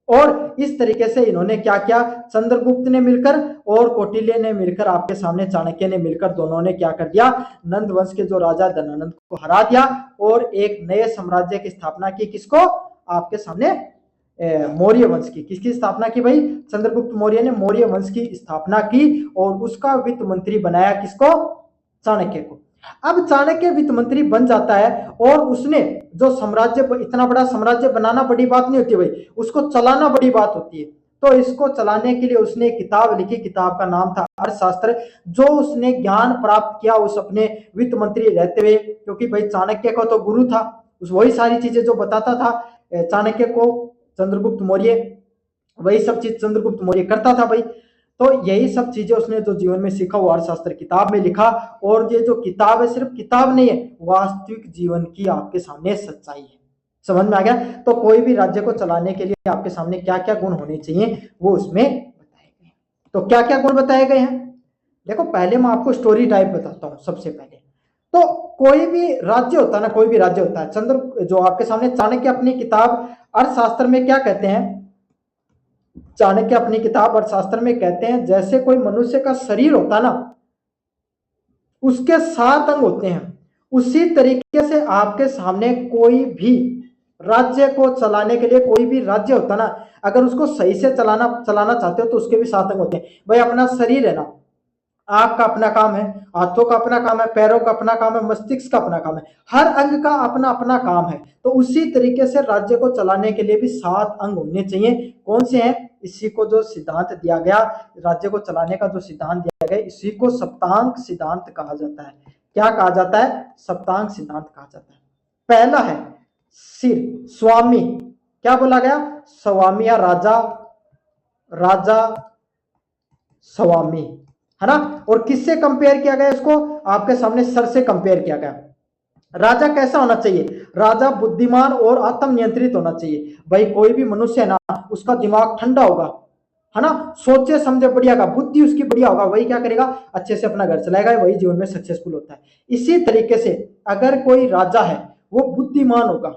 और इस तरीके से इन्होंने क्या किया, चंद्रगुप्त ने मिलकर और कौटिल्य ने मिलकर आपके सामने, चाणक्य ने मिलकर, दोनों ने क्या कर दिया, नंद वंश के जो राजा धनानंद को हरा दिया और एक नए साम्राज्य की स्थापना की। किसको, आपके सामने मौर्य वंश की। किसकी स्थापना की भाई, चंद्रगुप्त मौर्य ने मौर्य वंश की स्थापना की और उसका वित्त मंत्री बनाया किसको, चाणक्य को। अब चाणक्य वित्त मंत्री बन जाता है और उसने जो साम्राज्य, इतना बड़ा साम्राज्य बनाना बड़ी बात नहीं होती भाई, उसको चलाना बड़ी बात होती है। तो इसको चलाने के लिए उसने एक किताब लिखी, किताब का नाम था अर्थशास्त्र, जो उसने ज्ञान प्राप्त किया उस अपने वित्त मंत्री रहते हुए, क्योंकि भाई चाणक्य को तो गुरु था, उस वही सारी चीजें जो बताता था चाणक्य को चंद्रगुप्त मौर्य, वही सब चीज चंद्रगुप्त मौर्य करता था भाई। तो यही सब चीजें उसने जो जीवन में सीखा वो अर्थशास्त्र किताब में लिखा, और ये जो किताब है सिर्फ किताब नहीं है, वास्तविक जीवन की आपके सामने सच्चाई है। समझ में आ गया। तो कोई भी राज्य को चलाने के लिए आपके सामने क्या क्या गुण होने चाहिए वो उसमें बताए गए। तो क्या क्या गुण बताए गए हैं, देखो पहले मैं आपको स्टोरी टाइप बताता हूँ। सबसे पहले तो कोई भी राज्य होता है ना, कोई भी राज्य होता है, चंद्र जो आपके सामने चाणक्य अपनी किताब अर्थशास्त्र में क्या कहते हैं, चाणक्य अपनी किताब अर्थशास्त्र में कहते हैं, जैसे कोई मनुष्य का शरीर होता है ना, उसके 7 अंग होते हैं, उसी तरीके से आपके सामने कोई भी राज्य को चलाने के लिए, कोई भी राज्य होता ना, अगर उसको सही से चलाना चाहते हो तो उसके भी 7 अंग होते हैं भाई। अपना शरीर है ना, आंख का अपना काम है, हाथों का अपना काम है, पैरों का अपना काम है, मस्तिष्क का अपना काम है, हर अंग का अपना अपना काम है। तो उसी तरीके से राज्य को चलाने के लिए भी 7 अंग होने चाहिए। कौन से हैं, इसी को जो सिद्धांत दिया गया, राज्य को चलाने का जो सिद्धांत दिया गया, इसी को सप्तांग सिद्धांत कहा जाता है। क्या कहा जाता है, सप्तांग सिद्धांत कहा जाता है। पहला है सिर, स्वामी, क्या बोला गया, स्वामी या राजा, राजा स्वामी, है ना। और किससे कंपेयर किया गया, इसको आपके सामने सर से कंपेयर किया गया। राजा कैसा होना चाहिए, राजा बुद्धिमान और आत्म नियंत्रित होना चाहिए भाई। कोई भी मनुष्य है ना, उसका दिमाग ठंडा होगा, है ना, सोचे समझे बढ़िया का, बुद्धि उसकी बढ़िया होगा, वही क्या करेगा, अच्छे से अपना घर चलाएगा, वही जीवन में सक्सेसफुल होता है। इसी तरीके से अगर कोई राजा है वो बुद्धिमान होगा,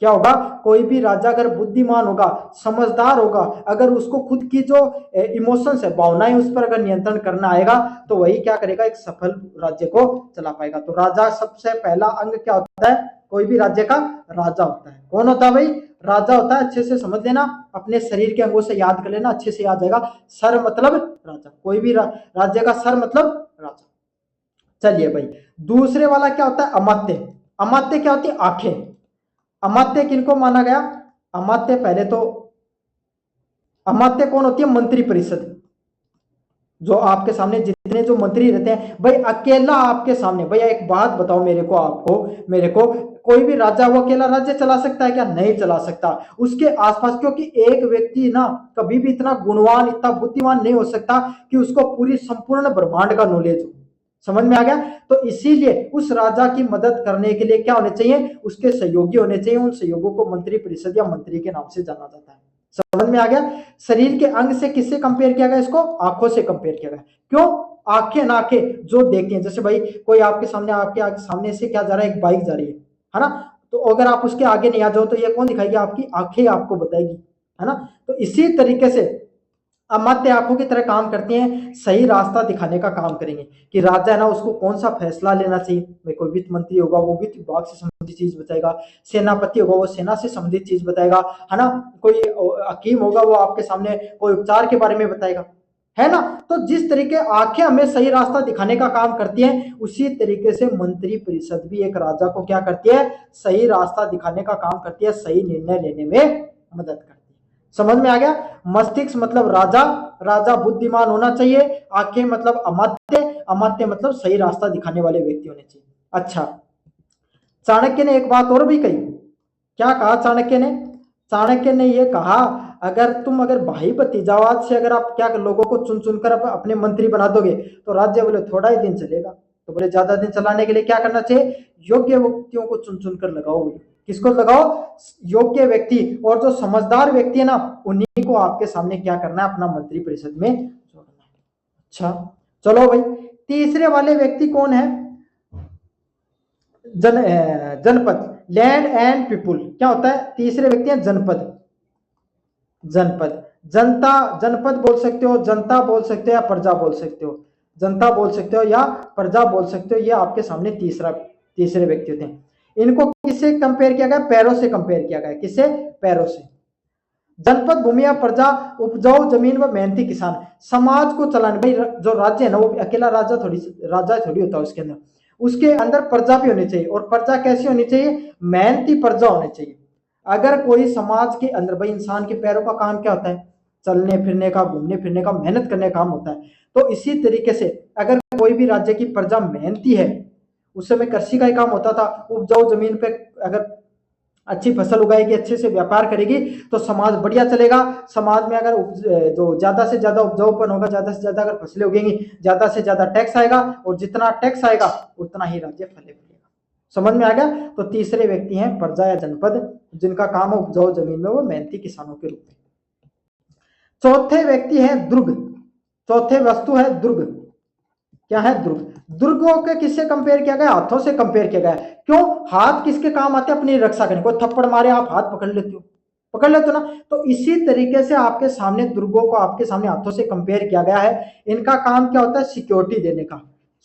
क्या होगा, कोई भी राजा अगर बुद्धिमान होगा, समझदार होगा, अगर उसको खुद की जो इमोशंस है, भावनाएं, उस पर अगर नियंत्रण करना आएगा तो वही क्या करेगा, एक सफल राज्य को चला पाएगा। तो राजा सबसे पहला अंग क्या होता है, कोई भी राज्य का राजा होता है। कौन होता है भाई, राजा होता है। अच्छे से समझ लेना, अपने शरीर के अंगों से याद कर लेना, अच्छे से याद आएगा। सर मतलब राजा, कोई भी राज्य का सर मतलब राजा। चलिए भाई, दूसरे वाला क्या होता है, अमात्य। अमात्य क्या होती है, आंखें। अमात्य किनको माना गया, अमात्य पहले तो, अमात्य कौन होती है, मंत्री परिषद। जो आपके सामने जितने जो मंत्री रहते हैं भाई, अकेला आपके सामने, भैया एक बात बताओ मेरे को, आपको मेरे को, कोई भी राजा वो अकेला राज्य चला सकता है क्या, नहीं चला सकता। उसके आसपास, क्योंकि एक व्यक्ति ना कभी भी इतना गुणवान, इतना बुद्धिमान नहीं हो सकता कि उसको पूरी संपूर्ण ब्रह्मांड का नॉलेज हो। समझ में आ गया। तो इसीलिए उस राजा की मदद करने के लिए क्या होने चाहिए, उसके सहयोगी होने चाहिए। उन सहयोगों को मंत्री परिषद या मंत्री के नाम से जाना जाता है। समझ में आ गया। शरीर के अंग से किससे कंपेयर किया गया, इसको आंखों से कंपेयर किया गया। क्यों, आंखें ना आंखें जो देखती हैं, जैसे भाई कोई आपके सामने, आपके सामने से क्या जा रहा है, एक बाइक जा रही है ना, तो अगर आप उसके आगे नहीं आ जाओ तो ये कौन दिखाएगी, आपकी आंखें आपको बताएगी, है ना। तो इसी तरीके से अमात्य आंखों की तरह काम करती हैं, सही रास्ता दिखाने का काम करेंगे कि राजा है ना, उसको कौन सा फैसला लेना चाहिए। भाई कोई वित्त मंत्री होगा, वो वित्त विभाग से संबंधित चीज बताएगा। सेनापति होगा, वो सेना से संबंधित चीज बताएगा, है ना। कोई हकीम होगा, वो आपके सामने कोई उपचार के बारे में बताएगा, है ना। तो जिस तरीके आंखें हमें सही रास्ता दिखाने का काम करती हैं, उसी तरीके से मंत्री परिषद भी एक राजा को क्या करती है, सही रास्ता दिखाने का काम करती है, सही निर्णय लेने में मदद करती है। समझ में आ गया। मस्तिष्क मतलब राजा, राजा बुद्धिमान होना चाहिए। आंखें मतलब अमात्य, अमात्य मतलब सही रास्ता दिखाने वाले व्यक्ति होने चाहिए। अच्छा, चाणक्य ने एक बात और भी कही। क्या कहा चाणक्य ने, चाणक्य ने यह कहा, अगर भाई भतीजावाद से अगर आप क्या लोगों को चुन चुनकर अपने मंत्री बना दोगे तो राज्य बोले थोड़ा ही दिन चलेगा। तो बोले ज्यादा दिन चलाने के लिए क्या करना चाहिए, योग्य व्यक्तियों को चुन चुनकर लगाओ। किसको लगाओ, योग्य व्यक्ति, और जो समझदार व्यक्ति है ना, उन्हीं को आपके सामने क्या करना है, अपना मंत्री परिषद में जोड़ना है। अच्छा चलो भाई, तीसरे वाले व्यक्ति कौन है, जनपद, लैंड एंड पीपुल। क्या होता है, तीसरे व्यक्ति है जनपद। जनपद, जनता, जनपद बोल सकते हो, जनता बोल सकते हो, या प्रजा बोल सकते हो, जनता बोल सकते हो या प्रजा बोल सकते हो। ये आपके सामने तीसरे व्यक्ति होते हैं। इनको किससे कंपेयर किया गया, पैरों से कंपेयर किया गया। किससे, पैरों से। जनपद भूमि या प्रजा, उपजाऊ जमीन व मेहनती किसान। समाज को चलाने, भाई जो राज्य है ना, वो अकेला राजा थोड़ी होता है, उसके अंदर, उसके अंदर प्रजा भी होनी चाहिए। और प्रजा कैसी होनी चाहिए, मेहनती प्रजा होनी चाहिए। अगर कोई समाज के अंदर, भाई इंसान के पैरों का काम क्या होता है, चलने फिरने का, घूमने फिरने का, मेहनत करने का काम होता है। तो इसी तरीके से अगर कोई भी राज्य की प्रजा मेहनती है, उस समय कृषि का ही काम होता था, उपजाऊ जमीन पे अगर अच्छी फसल उगाएगी, अच्छे से व्यापार करेगी, तो समाज बढ़िया चलेगा। समाज में अगर जो ज्यादा से ज्यादा उपजाऊपन होगा, ज्यादा से ज्यादा अगर फसलें उगेंगी, ज्यादा से ज्यादा टैक्स आएगा, और जितना टैक्स आएगा उतना ही राज्य फले फूलेगा। समझ में आ गया। तो तीसरे व्यक्ति हैं प्रजा या जनपद, जिनका काम है उपजाऊ जमीन में वो मेहनती किसानों के रूप में। चौथे व्यक्ति है दुर्ग, चौथे वस्तु है दुर्ग। क्या है, दुर्ग। दुर्गों के किससे कंपेयर किया गया, हाथों से कंपेयर किया गया। क्यों, हाथ किसके काम आते हैं, अपनी रक्षा करने। कोई थप्पड़ मारे आप हाथ पकड़ लेते हो, पकड़ लेते हो ना। तो इसी तरीके से आपके सामने दुर्गों को आपके सामने हाथों से कंपेयर किया गया है। इनका काम क्या होता है, सिक्योरिटी देने का,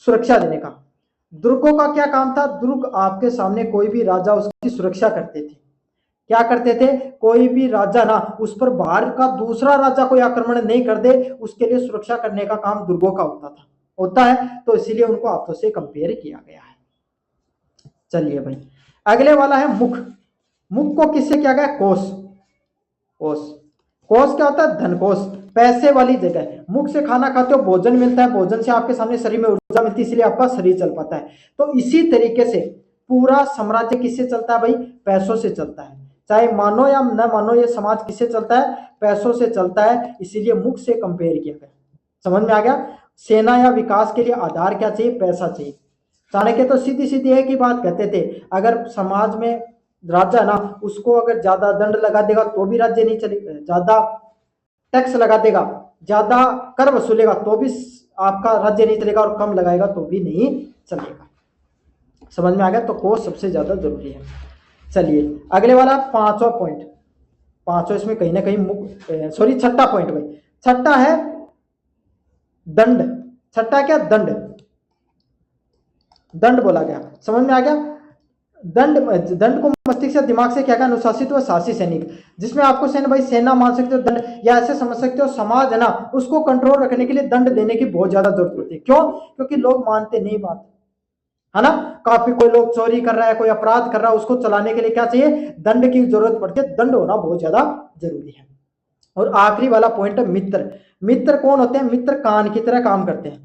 सुरक्षा देने का। दुर्गों का क्या काम था, दुर्ग आपके सामने कोई भी राजा उसकी सुरक्षा करते थे। क्या करते थे, कोई भी राजा ना उस पर बाहर का दूसरा राजा कोई आक्रमण नहीं कर दे, उसके लिए सुरक्षा करने का काम दुर्गों का होता है। तो इसीलिए उनको हाथों से कंपेयर किया गया है। चलिए भाई, अगले वाला है मुख। मुख को किससे किया गया, कोष। कोष, कोष क्या होता है, धन कोष, पैसे वाली जगह। मुख से खाना खाते हो, भोजन मिलता है, भोजन से आपके सामने शरीर में ऊर्जा मिलती है, इसलिए आपका शरीर चल पाता है। तो इसी तरीके से पूरा साम्राज्य किससे चलता है भाई, पैसों से चलता है। चाहे मानो या न मानो, ये समाज किससे चलता है, पैसों से चलता है। इसीलिए मुख से कंपेयर किया गया। समझ में आ गया। सेना या विकास के लिए आधार क्या चाहिए, पैसा चाहिए। चाणक्य तो सीधी सीधी एक ही बात कहते थे, अगर समाज में राजा ना, उसको अगर ज्यादा दंड लगा देगा तो भी राज्य नहीं चलेगा, ज्यादा टैक्स लगा देगा, ज्यादा कर वसूलेगा तो भी आपका राज्य नहीं चलेगा, और कम लगाएगा तो भी नहीं चलेगा। समझ में आ गया। तो कोष सबसे ज्यादा जरूरी है। चलिए अगले वाला पांचवा पॉइंट, पांचवा इसमें कहीं ना कहीं सॉरी छठा पॉइंट भाई, छठा है दंड। छठा क्या, दंड, दंड बोला गया, समझ में आ गया। दंड, दंड को मस्तिष्क से दिमाग से क्या, अनुशासित व साहसी सैनिक, जिसमें आपको सेना भाई सेना मान सकते हो, दंड या ऐसे समझ सकते हो समाज है ना, उसको कंट्रोल रखने के लिए दंड देने की बहुत ज्यादा जरूरत होती है। क्यों? क्योंकि लोग मानते नहीं बात, है ना। काफी कोई लोग चोरी कर रहा है, कोई अपराध कर रहा है, उसको चलाने के लिए क्या चाहिए, दंड की जरूरत पड़ती है। दंड होना बहुत ज्यादा जरूरी है। और आखिरी वाला पॉइंट है मित्र। मित्र कौन होते हैं? मित्र कान की तरह काम करते हैं।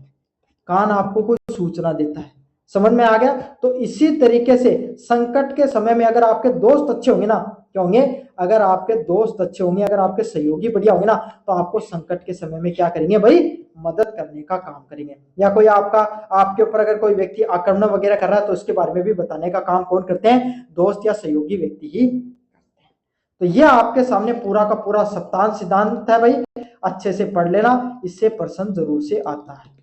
कान आपको कोई सूचना देता है, समझ में आ गया। तो इसी तरीके से संकट के समय में अगर आपके दोस्त अच्छे होंगे ना, क्या होंगे, अगर आपके दोस्त अच्छे होंगे, अगर आपके सहयोगी बढ़िया होंगे ना, तो आपको संकट के समय में क्या करेंगे भाई, मदद करने का काम करेंगे। या कोई आपके ऊपर अगर कोई व्यक्ति आक्रमण वगैरह कर रहा है, तो उसके बारे में भी बताने का काम कौन करते हैं, दोस्त या सहयोगी व्यक्ति ही करते हैं। तो ये आपके सामने पूरा का पूरा सप्ताह सिद्धांत है भाई, अच्छे से पढ़ लेना, इससे प्रश्न जरूर से आता है।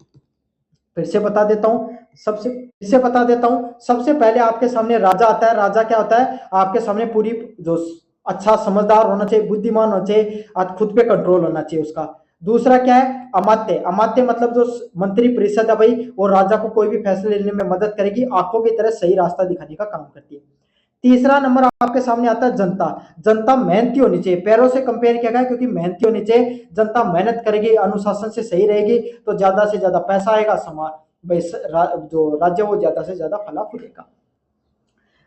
फिर से बता देता हूं, सबसे पहले आपके सामने राजा आता है। राजा क्या होता है, आपके सामने पूरी जो अच्छा समझदार होना चाहिए, बुद्धिमान होना चाहिए, खुद पे कंट्रोल होना चाहिए उसका। दूसरा क्या है, अमात्य। अमात्य मतलब जो मंत्री परिषद है भाई, वो राजा को कोई भी फैसले लेने में मदद करेगी, आंखों की तरह सही रास्ता दिखाने का काम करती है। तीसरा नंबर आपके सामने आता है जनता। जनता मेहनती होनी चाहिए, पैरों से कंपेयर किया गया क्योंकि मेहनती होनी चाहिए। जनता मेहनत करेगी, अनुशासन से सही रहेगी, तो ज्यादा से ज्यादा पैसा आएगा, समाज जो राज्य वो ज्यादा से ज्यादा फला फूलेगा।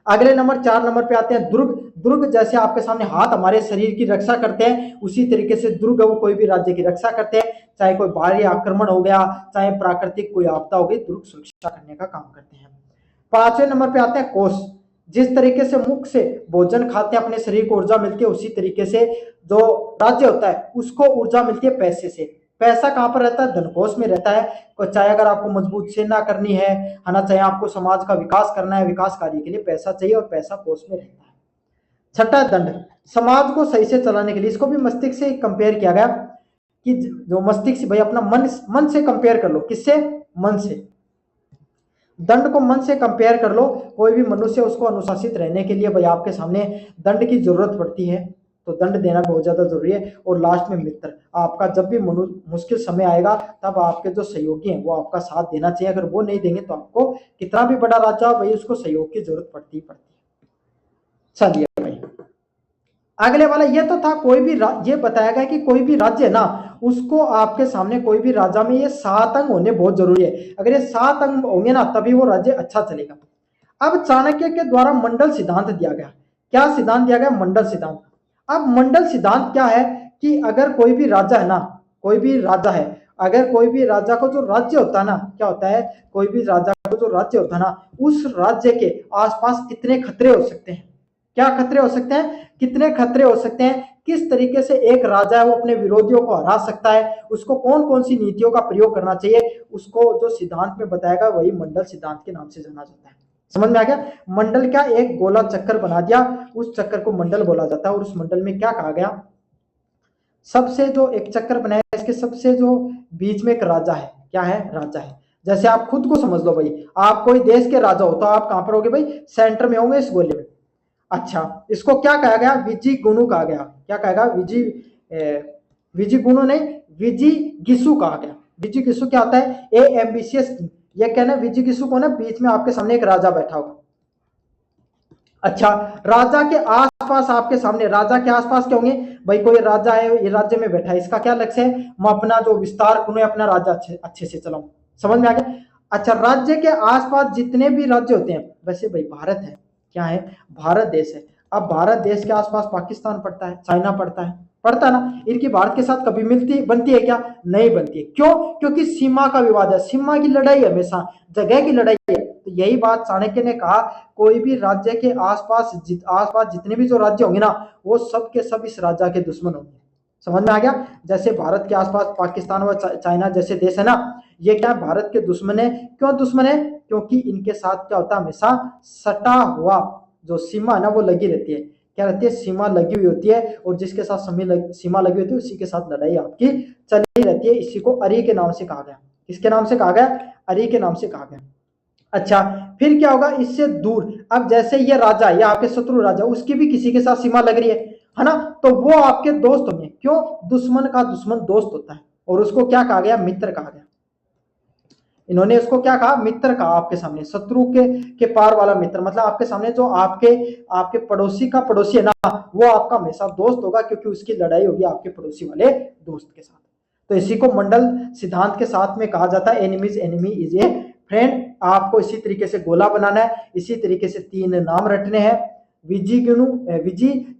अगले नंबर 4 नंबर पे आते हैं दुर्ग। दुर्ग जैसे आपके सामने हाथ हमारे शरीर की रक्षा करते हैं, उसी तरीके से दुर्ग वो कोई भी राज्य की रक्षा करते हैं। चाहे कोई बाहरी आक्रमण हो गया, चाहे प्राकृतिक कोई आपदा हो गई, दुर्ग सुरक्षा करने का काम करते हैं। 5वें नंबर पे आते हैं कोष। जिस तरीके से मुख से भोजन खाते हैं, अपने शरीर को ऊर्जा मिलती है, उसी तरीके से जो राज्य होता है उसको ऊर्जा मिलती है पैसे से। पैसा कहां पर रहता है, धनकोष में रहता है। चाहे अगर आपको मजबूत सेना करनी है ना, चाहे आपको समाज का विकास करना है, विकास कार्य के लिए पैसा चाहिए, और पैसा कोष में रहता है। छठा दंड, समाज को सही से चलाने के लिए, इसको भी मस्तिष्क से कंपेयर किया गया कि जो मस्तिष्क भाई अपना मन से कंपेयर कर लो, किससे, मन से। दंड को मन से कंपेयर कर लो। कोई भी मनुष्य, उसको अनुशासित रहने के लिए भाई आपके सामने दंड की जरूरत पड़ती है, तो दंड देना बहुत ज्यादा जरूरी है। और लास्ट में मित्र, आपका जब भी मुश्किल समय आएगा, तब आपके जो सहयोगी हैं वो आपका साथ देना चाहिए। अगर वो नहीं देंगे तो आपको कितना भी बड़ा राजा हो भाई, उसको सहयोग की जरूरत पड़ती ही पड़ती है। चलिए भाई अगले वाला, ये तो था कोई भी ये बताया गया कि कोई भी राज्य है ना, उसको आपके सामने कोई भी राज्य में ये 7 अंग होने बहुत जरूरी है। अगर ये 7 अंग होंगे ना, तभी वो राज्य अच्छा चलेगा। अब चाणक्य के द्वारा मंडल सिद्धांत दिया गया। क्या सिद्धांत दिया गया, मंडल सिद्धांत। अब मंडल सिद्धांत क्या है कि अगर कोई भी राजा है ना, कोई भी राजा है, अगर कोई भी राजा को जो राज्य होता है ना, क्या होता है, कोई भी राजा को जो राज्य होता है ना, उस राज्य के आसपास कितने खतरे हो सकते हैं, क्या खतरे हो सकते हैं, कितने खतरे हो सकते हैं, किस तरीके से एक राजा है वो अपने विरोधियों को हरा सकता है, उसको कौन कौन सी नीतियों का प्रयोग करना चाहिए, उसको जो सिद्धांत में बताएगा वही मंडल सिद्धांत के नाम से जाना जाता है। समझ में आ गया। मंडल क्या, एक गोला चक्कर बना दिया, उस चक्कर को मंडल बोला जाता है। और उस मंडल में क्या कहा गया, सबसे जो एक चक्कर बनाया, इसके सबसे जो बीच में एक राजा है, क्या है, राजा है। जैसे आप खुद को समझ लो भाई, आप कोई देश के राजा हो, तो आप कहां पर होगे भाई, सेंटर में होंगे इस गोले में। अच्छा, इसको क्या कहा गया, विजी गुणु कहा गया। क्या कहेगा, विजी गुणु नहीं, विजी गिसु कहा गया। विजी गिसु क्या होता है, ए एम्बिशियस किंग। ये कहना विजी गिसु को ना, बीच में आपके सामने एक राजा बैठा होगा। अच्छा, राजा के आसपास, आपके सामने राजा के आसपास क्या होंगे भाई, कोई राजा है, ये राज्य में बैठा है, इसका क्या लक्ष्य है, मैं अपना जो विस्तार करूं, अपना राज्य अच्छे से चलाऊं। समझ में आ गया। अच्छा, राज्य के आसपास जितने भी राज्य होते हैं, वैसे भाई भारत है, क्या है, भारत देश है। अब भारत देश के आसपास पाकिस्तान पड़ता है, चाइना पड़ता है ना। इनकी भारत के साथ कभी बनती है क्या, नहीं बनती है। क्यों? क्योंकि सीमा का विवाद है, सीमा की लड़ाई, हमेशा जगह की लड़ाई है। तो यही बात चाणक्य ने कहा, कोई भी राज्य के आसपास जितने भी जो राज्य होंगे ना, वो सब के सब इस राजा के दुश्मन होंगे। समझ में आ गया। जैसे भारत के आसपास पाकिस्तान व चाइना जैसे देश है ना, ये क्या है, भारत के दुश्मन है। क्यों दुश्मन है? क्योंकि इनके साथ क्या होता है, हमेशा सटा हुआ जो सीमा है ना, वो लगी रहती है। क्या रहती है, सीमा लगी हुई होती है, और जिसके साथ सीमा लगी होती है, उसी के साथ लड़ाई आपकी चली रहती है। इसी को अरी के नाम से कहा गया। किसके नाम से कहा गया, अरी के नाम से कहा गया। अच्छा, फिर क्या होगा इससे दूर, अब जैसे ये राजा है, ये आपके शत्रु राजा, उसकी भी किसी के साथ सीमा लग रही है ना, तो वो आपके दोस्त होंगे। क्यों? दुश्मन का दुश्मन दोस्त होता है, और उसको क्या कहा गया? मित्र कहा गया। इन्होंने इसको क्या कहा? मित्र कहा। आपके सामने शत्रु के पार वाला मित्र, मतलब आपके सामने जो आपके आपके पड़ोसी का पड़ोसी है ना, वो आपका हमेशा दोस्त होगा, क्योंकि उसकी लड़ाई होगी आपके पड़ोसी वाले दोस्त के साथ। तो इसी को मंडल सिद्धांत के साथ में कहा जाता है, enemies enemy is a friend. आपको इसी तरीके से गोला बनाना है, इसी तरीके से 3 नाम रटने हैं, विजी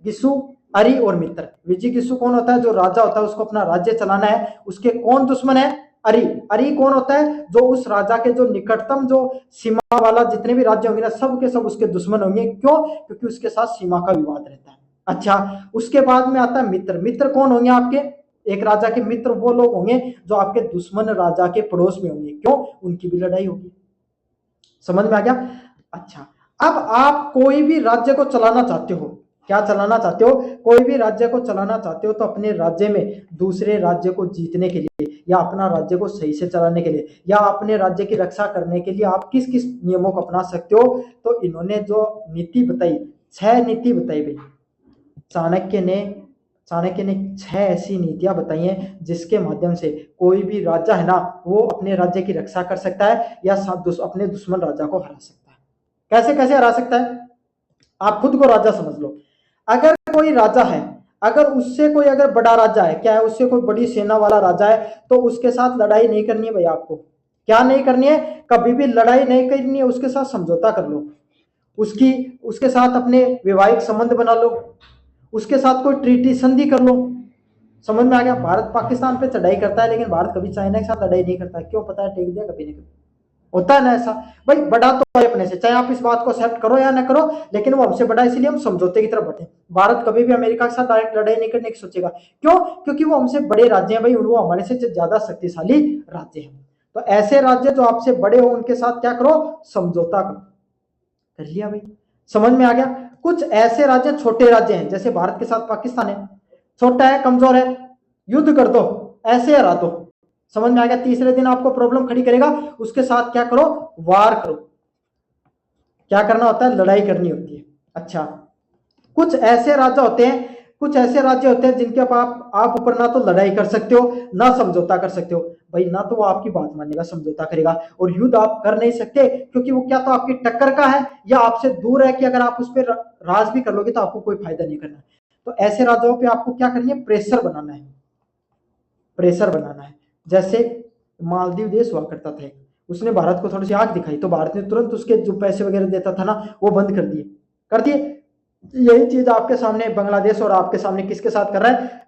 गिसु, अरि और मित्र। विजी गिसु कौन होता है? जो राजा होता है, उसको अपना राज्य चलाना है। उसके कौन दुश्मन है? अरि। अरि कौन होता है? जो उस राजा के जो निकटतम जो सीमा वाला जितने भी राज्य होंगे ना, सब के सब उसके दुश्मन होंगे। क्यों? क्योंकि उसके साथ सीमा का विवाद रहता है। अच्छा, उसके बाद में आता है मित्र। मित्र कौन होंगे आपके? एक राजा के मित्र वो लोग होंगे जो आपके दुश्मन राजा के पड़ोस में होंगे। क्यों? उनकी भी लड़ाई होगी। समझ में आ गया? अच्छा, अब आप कोई भी राज्य को चलाना चाहते हो, क्या चलाना चाहते हो? कोई भी राज्य को चलाना चाहते हो, तो अपने राज्य में दूसरे राज्य को जीतने के लिए, या अपना राज्य को सही से चलाने के लिए, या अपने राज्य की रक्षा करने के लिए आप किस किस नियमों को अपना सकते हो? तो इन्होंने जो नीति बताई, 6 नीति बताई भाई। चाणक्य ने चाणक्य ने 6 ऐसी नीतियां बताई हैं जिसके माध्यम से कोई भी राजा है ना, वो अपने राज्य की रक्षा कर सकता है, या अपने दुश्मन राजा को हरा सकता है। कैसे कैसे हरा सकता है? आप खुद को राजा समझ लो। अगर कोई राजा है, अगर उससे कोई अगर बड़ा राजा है, क्या है, उससे कोई बड़ी सेना वाला राजा है, तो उसके साथ लड़ाई नहीं करनी है भाई आपको। क्या नहीं करनी है? कभी भी लड़ाई नहीं करनी है, उसके साथ समझौता कर लो। उसकी उसके साथ अपने वैवाहिक संबंध बना लो, उसके साथ कोई ट्रीटी संधि कर लो। समझ में आ गया? भारत पाकिस्तान पे चढ़ाई करता है, लेकिन भारत कभी चाइना के साथ लड़ाई नहीं करता। क्यों? पता है? टेक दिया कभी नहीं, कभी होता है ना ऐसा। भाई बड़ा तो है अपने से, चाहे आप इस बात को एक्सेप्ट करो या ना करो, लेकिन वो हमसे बड़ा, इसलिए हम समझौते की तरफ बढ़े। भारत कभी भी अमेरिका के साथ डायरेक्ट लड़ाई नहीं करने की सोचेगा। क्यों? क्योंकि वो हमसे बड़े राज्य हैं भाई, वो हमारे से ज्यादा शक्तिशाली राज्य हैं। तो ऐसे राज्य जो आपसे बड़े हो, उनके साथ क्या करो? समझौता करो। कर लिया भाई। समझ में आ गया? कुछ ऐसे राज्य छोटे राज्य हैं, जैसे भारत के साथ पाकिस्तान है, छोटा है, कमजोर है, युद्ध कर दो, ऐसे हरा दो। समझ में आ गया? तीसरे दिन आपको प्रॉब्लम खड़ी करेगा, उसके साथ क्या करो? वार करो। क्या करना होता है? लड़ाई करनी होती है। अच्छा, कुछ ऐसे राज्य होते हैं, कुछ ऐसे राज्य होते हैं जिनके आप ऊपर ना तो लड़ाई कर सकते हो, ना समझौता कर सकते हो। भाई ना तो वो आपकी बात मानेगा, समझौता करेगा, और युद्ध आप कर नहीं सकते, क्योंकि वो क्या तो आपकी टक्कर का है, या आपसे दूर है, कि अगर आप उस पर राज भी कर लोगे तो आपको कोई फायदा नहीं करना। तो ऐसे राज्यों पे आपको क्या करनी है? प्रेशर बनाना है। प्रेशर बनाना है। जैसे मालदीव देश हुआ करता था, उसने भारत को थोड़ी सी आंख दिखाई, तो भारत ने तुरंत उसके जो पैसे वगैरह देता था ना, वो बंद कर दिए। यही चीज आपके सामने बांग्लादेश और आपके सामने किसके साथ कर रहा है?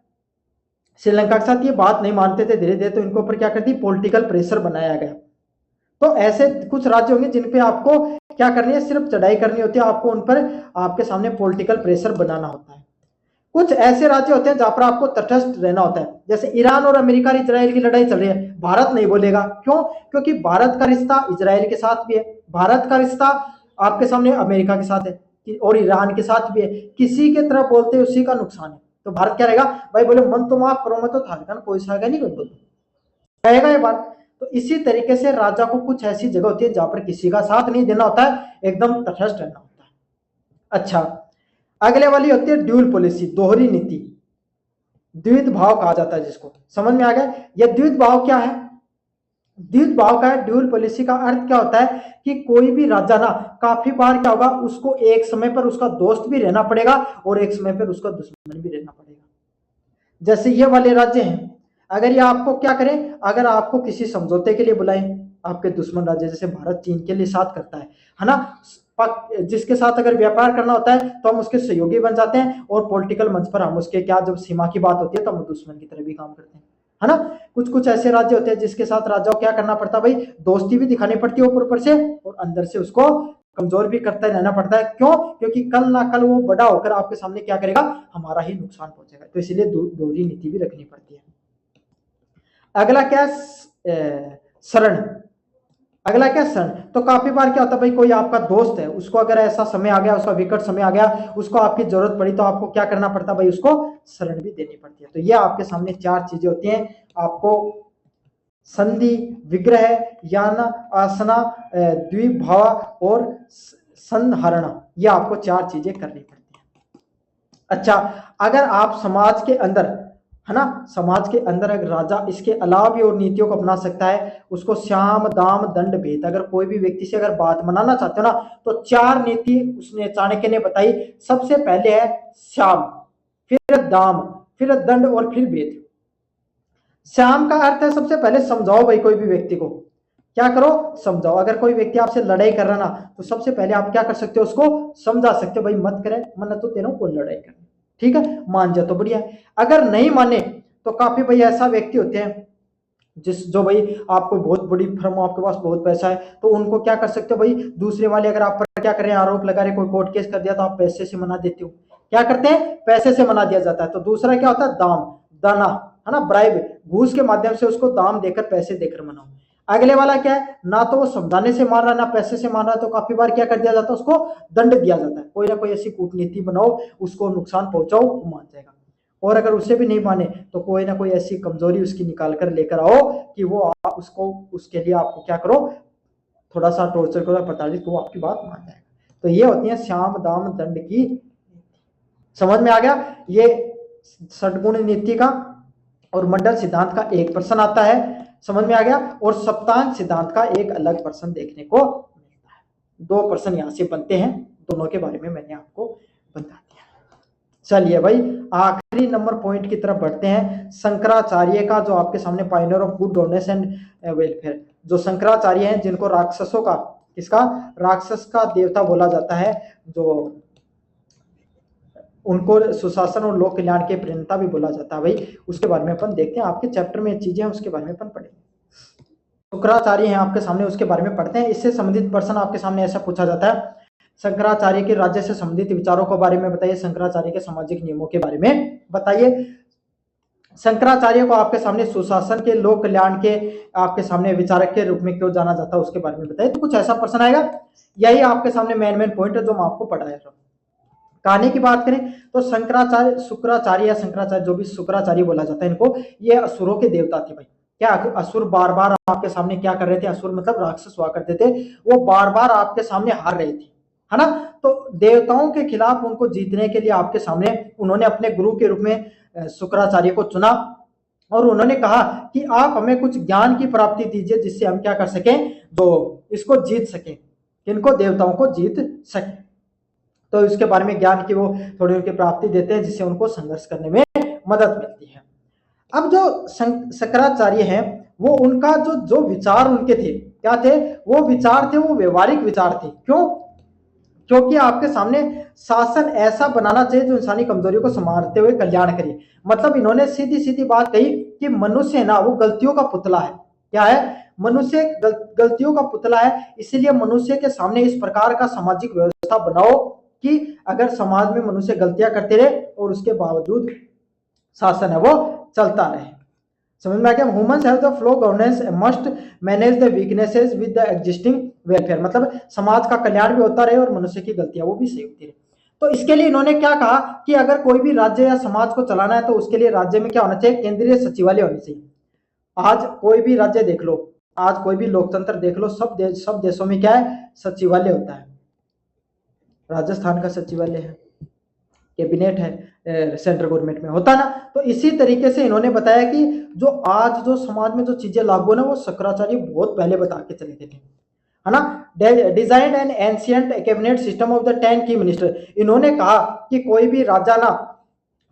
श्रीलंका के साथ। ये बात नहीं मानते थे, धीरे धीरे तो इनके ऊपर क्या कर दी? पॉलिटिकल प्रेशर बनाया गया। तो ऐसे कुछ राज्य होंगे जिन पे आपको क्या करनी है? सिर्फ चढ़ाई करनी होती है, आपको उन पर आपके सामने पॉलिटिकल प्रेशर बनाना होता है। कुछ ऐसे राज्य होते हैं जहां पर आपको तटस्थ रहना होता है, जैसे ईरान और अमेरिका और इजराइल की लड़ाई चल रही है, भारत नहीं बोलेगा। क्यों? क्योंकि भारत का रिश्ता इजराइल के साथ भी है, भारत का रिश्ता आपके सामने अमेरिका के साथ है, और ईरान के साथ भी है। किसी के तरफ बोलते हैं उसी का नुकसान है। तो भारत क्या रहेगा? भाई बोले मन तो माफ करो, मैं तो था कोई सा नहीं बोल कहेगा ये बात। तो इसी तरीके से राजा को कुछ ऐसी जगह होती है जहां पर किसी का साथ नहीं देना होता है, एकदम तटस्थ रहना होता है। अच्छा, अगले वाली होती है ड्यूल पॉलिसी, दोहरी नीति। द्वित भाव कहा जाता है जिसको। समझ में आ गया? यह द्वित भाव क्या है? द्वित भाव का है, ड्यूल पॉलिसी का अर्थ क्या होता है कि कोई भी राजा ना काफी बार क्या होगा, उसको एक समय पर उसका दोस्त भी रहना पड़ेगा, और एक समय पर उसका दुश्मन भी रहना पड़ेगा। जैसे ये वाले राज्य हैं, अगर ये आपको क्या करें? अगर आपको किसी समझौते के लिए बुलाएं, आपके दुश्मन राज्य, जैसे भारत चीन के लिए साथ करता है ना, जिसके साथ अगर व्यापार करना होता है तो हम उसके सहयोगी बन जाते हैं, और पॉलिटिकल मंच पर हम उसके क्या, जब सीमा की बात होती है तो हम दुश्मन की तरह भी काम करते हैं, है ना। कुछ कुछ ऐसे राज्य होते हैं जिसके साथ राजा को क्या करना पड़ता है भाई? दोस्ती भी दिखानी पड़ती है ऊपर ऊपर से, और अंदर से उसको कमजोर भी करता रहना पड़ता है। क्यों? क्योंकि कल ना कल वो बड़ा होकर आपके सामने क्या करेगा? हमारा ही नुकसान पहुंचेगा। तो इसलिए दोहरी नीति भी रखनी पड़ती है। अगला क्या? शरण। अगला क्या? शरण। तो काफी बार क्या होता है भाई, कोई आपका दोस्त है, उसको अगर ऐसा समय आ गया, उसका विकट समय आ गया, उसको आपकी जरूरत पड़ी, तो आपको क्या करना पड़ता है भाई? उसको शरण भी देनी पड़ती है। तो ये आपके सामने 4 चीजें होती हैं, आपको संधि, विग्रह, यान, आसना, द्विभाव और संहरण, ये आपको 4 चीजें करनी पड़ती है। अच्छा, अगर आप समाज के अंदर, है ना, समाज के अंदर अगर राजा इसके अलावा भी और नीतियों को अपना सकता है, उसको श्याम दाम दंड भेद, अगर कोई भी व्यक्ति से अगर बात मनाना चाहते हो ना, तो 4 नीति उसने, चाणक्य ने बताई। सबसे पहले है श्याम, फिर दाम, फिर दंड और फिर भेद। श्याम का अर्थ है सबसे पहले समझाओ भाई, कोई भी व्यक्ति को क्या करो, समझाओ। अगर कोई व्यक्ति आपसे लड़ाई कर रहा ना, तो सबसे पहले आप क्या कर सकते हो, उसको समझा सकते हो, भाई मत करे, मन तो तेनों को लड़ाई करनी, ठीक है, मान जा तो बढ़िया है। अगर नहीं माने तो काफी भाई ऐसा व्यक्ति होते हैं जो भाई आपको बहुत बड़ी फर्म, आपके पास बहुत पैसा है, तो उनको क्या कर सकते हो भाई, दूसरे वाले अगर आप पर क्या कर रहे हैं, आरोप लगा रहे, कोई कोर्ट केस कर दिया, तो आप पैसे से मना देते हो। क्या करते हैं, पैसे से मना दिया जाता है। तो दूसरा क्या होता है, दाम, दाना, है ना, ब्राइब, घूस के माध्यम से उसको दाम देकर, पैसे देकर मनाओ। अगले वाला क्या है, ना तो वो समझाने से मार रहा है, ना पैसे से मार रहा है, तो काफी बार क्या कर दिया जाता है, उसको दंड दिया जाता है। कोई ना कोई ऐसी कूटनीति बनाओ, उसको नुकसान पहुंचाओ, वो मान जाएगा। और अगर उससे भी नहीं माने, तो कोई ना कोई ऐसी कमजोरी उसकी निकाल कर लेकर आओ कि वो उसको, उसके लिए आपको क्या करो, थोड़ा सा टॉर्चर करो, प्रताड़ित को, आपकी बात मान जाएगा। तो ये होती है श्याम दाम दंड की। समझ में आ गया, ये षटगुण नीति का और मंडल सिद्धांत का एक प्रश्न आता है, समझ में आ गया। और सप्तांग सिद्धांत का एक अलग प्रश्न देखने को मिलता है। 2 प्रश्न यहां से बनते हैं, दोनों के बारे में मैंने आपको बता दिया। चलिए भाई, आखिरी नंबर पॉइंट की तरफ बढ़ते हैं। शंकराचार्य का, जो आपके सामने Pioneer of good governance and welfare, जो शंकराचार्य हैं, जिनको राक्षसों का, किसका, राक्षस का देवता बोला जाता है, जो उनको सुशासन और लोक कल्याण के प्रेरणा भी बोला जाता है भाई, उसके बारे में अपन देखते हैं। आपके चैप्टर में चीजें हैं, उसके बारे में अपन पढ़ेंगे। शुक्राचार्य हैं आपके सामने, उसके बारे में पढ़ते हैं। इससे संबंधित प्रश्न आपके सामने ऐसा पूछा जाता है, शंकराचार्य के राज्य से संबंधित विचारों के बारे में बताइए, शंकराचार्य के सामाजिक नियमों के बारे में बताइए। शंकराचार्य को आपके सामने सुशासन के, लोक कल्याण के आपके सामने विचारक के रूप में क्यों जाना जाता है, उसके बारे में बताइए। तो कुछ ऐसा प्रश्न आएगा, यही आपके सामने मेन पॉइंट है जो मैं आपको पढ़ाया था। कहानी की बात करें तो शंकराचार्य, शुक्राचार्य या शंकराचार्य, जो भी शुक्राचार्य बोला जाता है इनको, ये असुरों के देवता थे भाई। क्या असुर बार बार आपके सामने क्या कर रहे थे, असुर मतलब राक्षस हुआ करते थे, वो बार बार आपके सामने हार रहे थे, है ना। तो देवताओं के खिलाफ उनको जीतने के लिए आपके सामने उन्होंने अपने गुरु के रूप में शुक्राचार्य को चुना, और उन्होंने कहा कि आप हमें कुछ ज्ञान की प्राप्ति दीजिए, जिससे हम क्या कर सकें, जो इसको जीत सकें, किनको, देवताओं को जीत सकें। तो इसके बारे में ज्ञान की वो थोड़ी उनकी प्राप्ति देते हैं, जिससे उनको संघर्ष करने में मदद मिलती है। अब जो शंकराचार्य हैं, वो उनका जो जो विचार उनके थे, क्या थे, वो विचार थे, वो व्यवहारिक विचार थे। क्यों, क्योंकि आपके सामने शासन ऐसा बनाना चाहिए जो इंसानी कमजोरियों को संभालते हुए कल्याण करे। मतलब इन्होंने सीधी सीधी बात कही कि मनुष्य ना, वो गलतियों का पुतला है। क्या है, मनुष्य गलतियों का पुतला है, इसीलिए मनुष्य के सामने इस प्रकार का सामाजिक व्यवस्था बनाओ कि अगर समाज में मनुष्य गलतियां करते रहे और उसके बावजूद शासन है वो चलता रहे। समझ में आ गया। Humans have the flow governance must manage the weaknesses with the existing welfare, मतलब समाज का कल्याण भी होता रहे और मनुष्य की गलतियां वो भी सही होती रहे। तो इसके लिए इन्होंने क्या कहा कि अगर कोई भी राज्य या समाज को चलाना है, तो उसके लिए राज्य में क्या होना चाहिए, केंद्रीय सचिवालय होनी चाहिए। आज कोई भी राज्य देख लो, आज कोई भी लोकतंत्र देख लो, सब देशों में क्या है, सचिवालय होता है। राजस्थान का सचिवालय है, कैबिनेट है, सेंट्रल गवर्नमेंट में होता ना। तो इसी तरीके से इन्होंने बताया कि जो आज जो समाज में जो चीजें लागू ना, वो शंकराचार्य बहुत पहले बता के चले गए थे, है ना। Design and ancient cabinet system of the 10 की मिनिस्टर, इन्होंने कहा कि कोई भी राजा ना,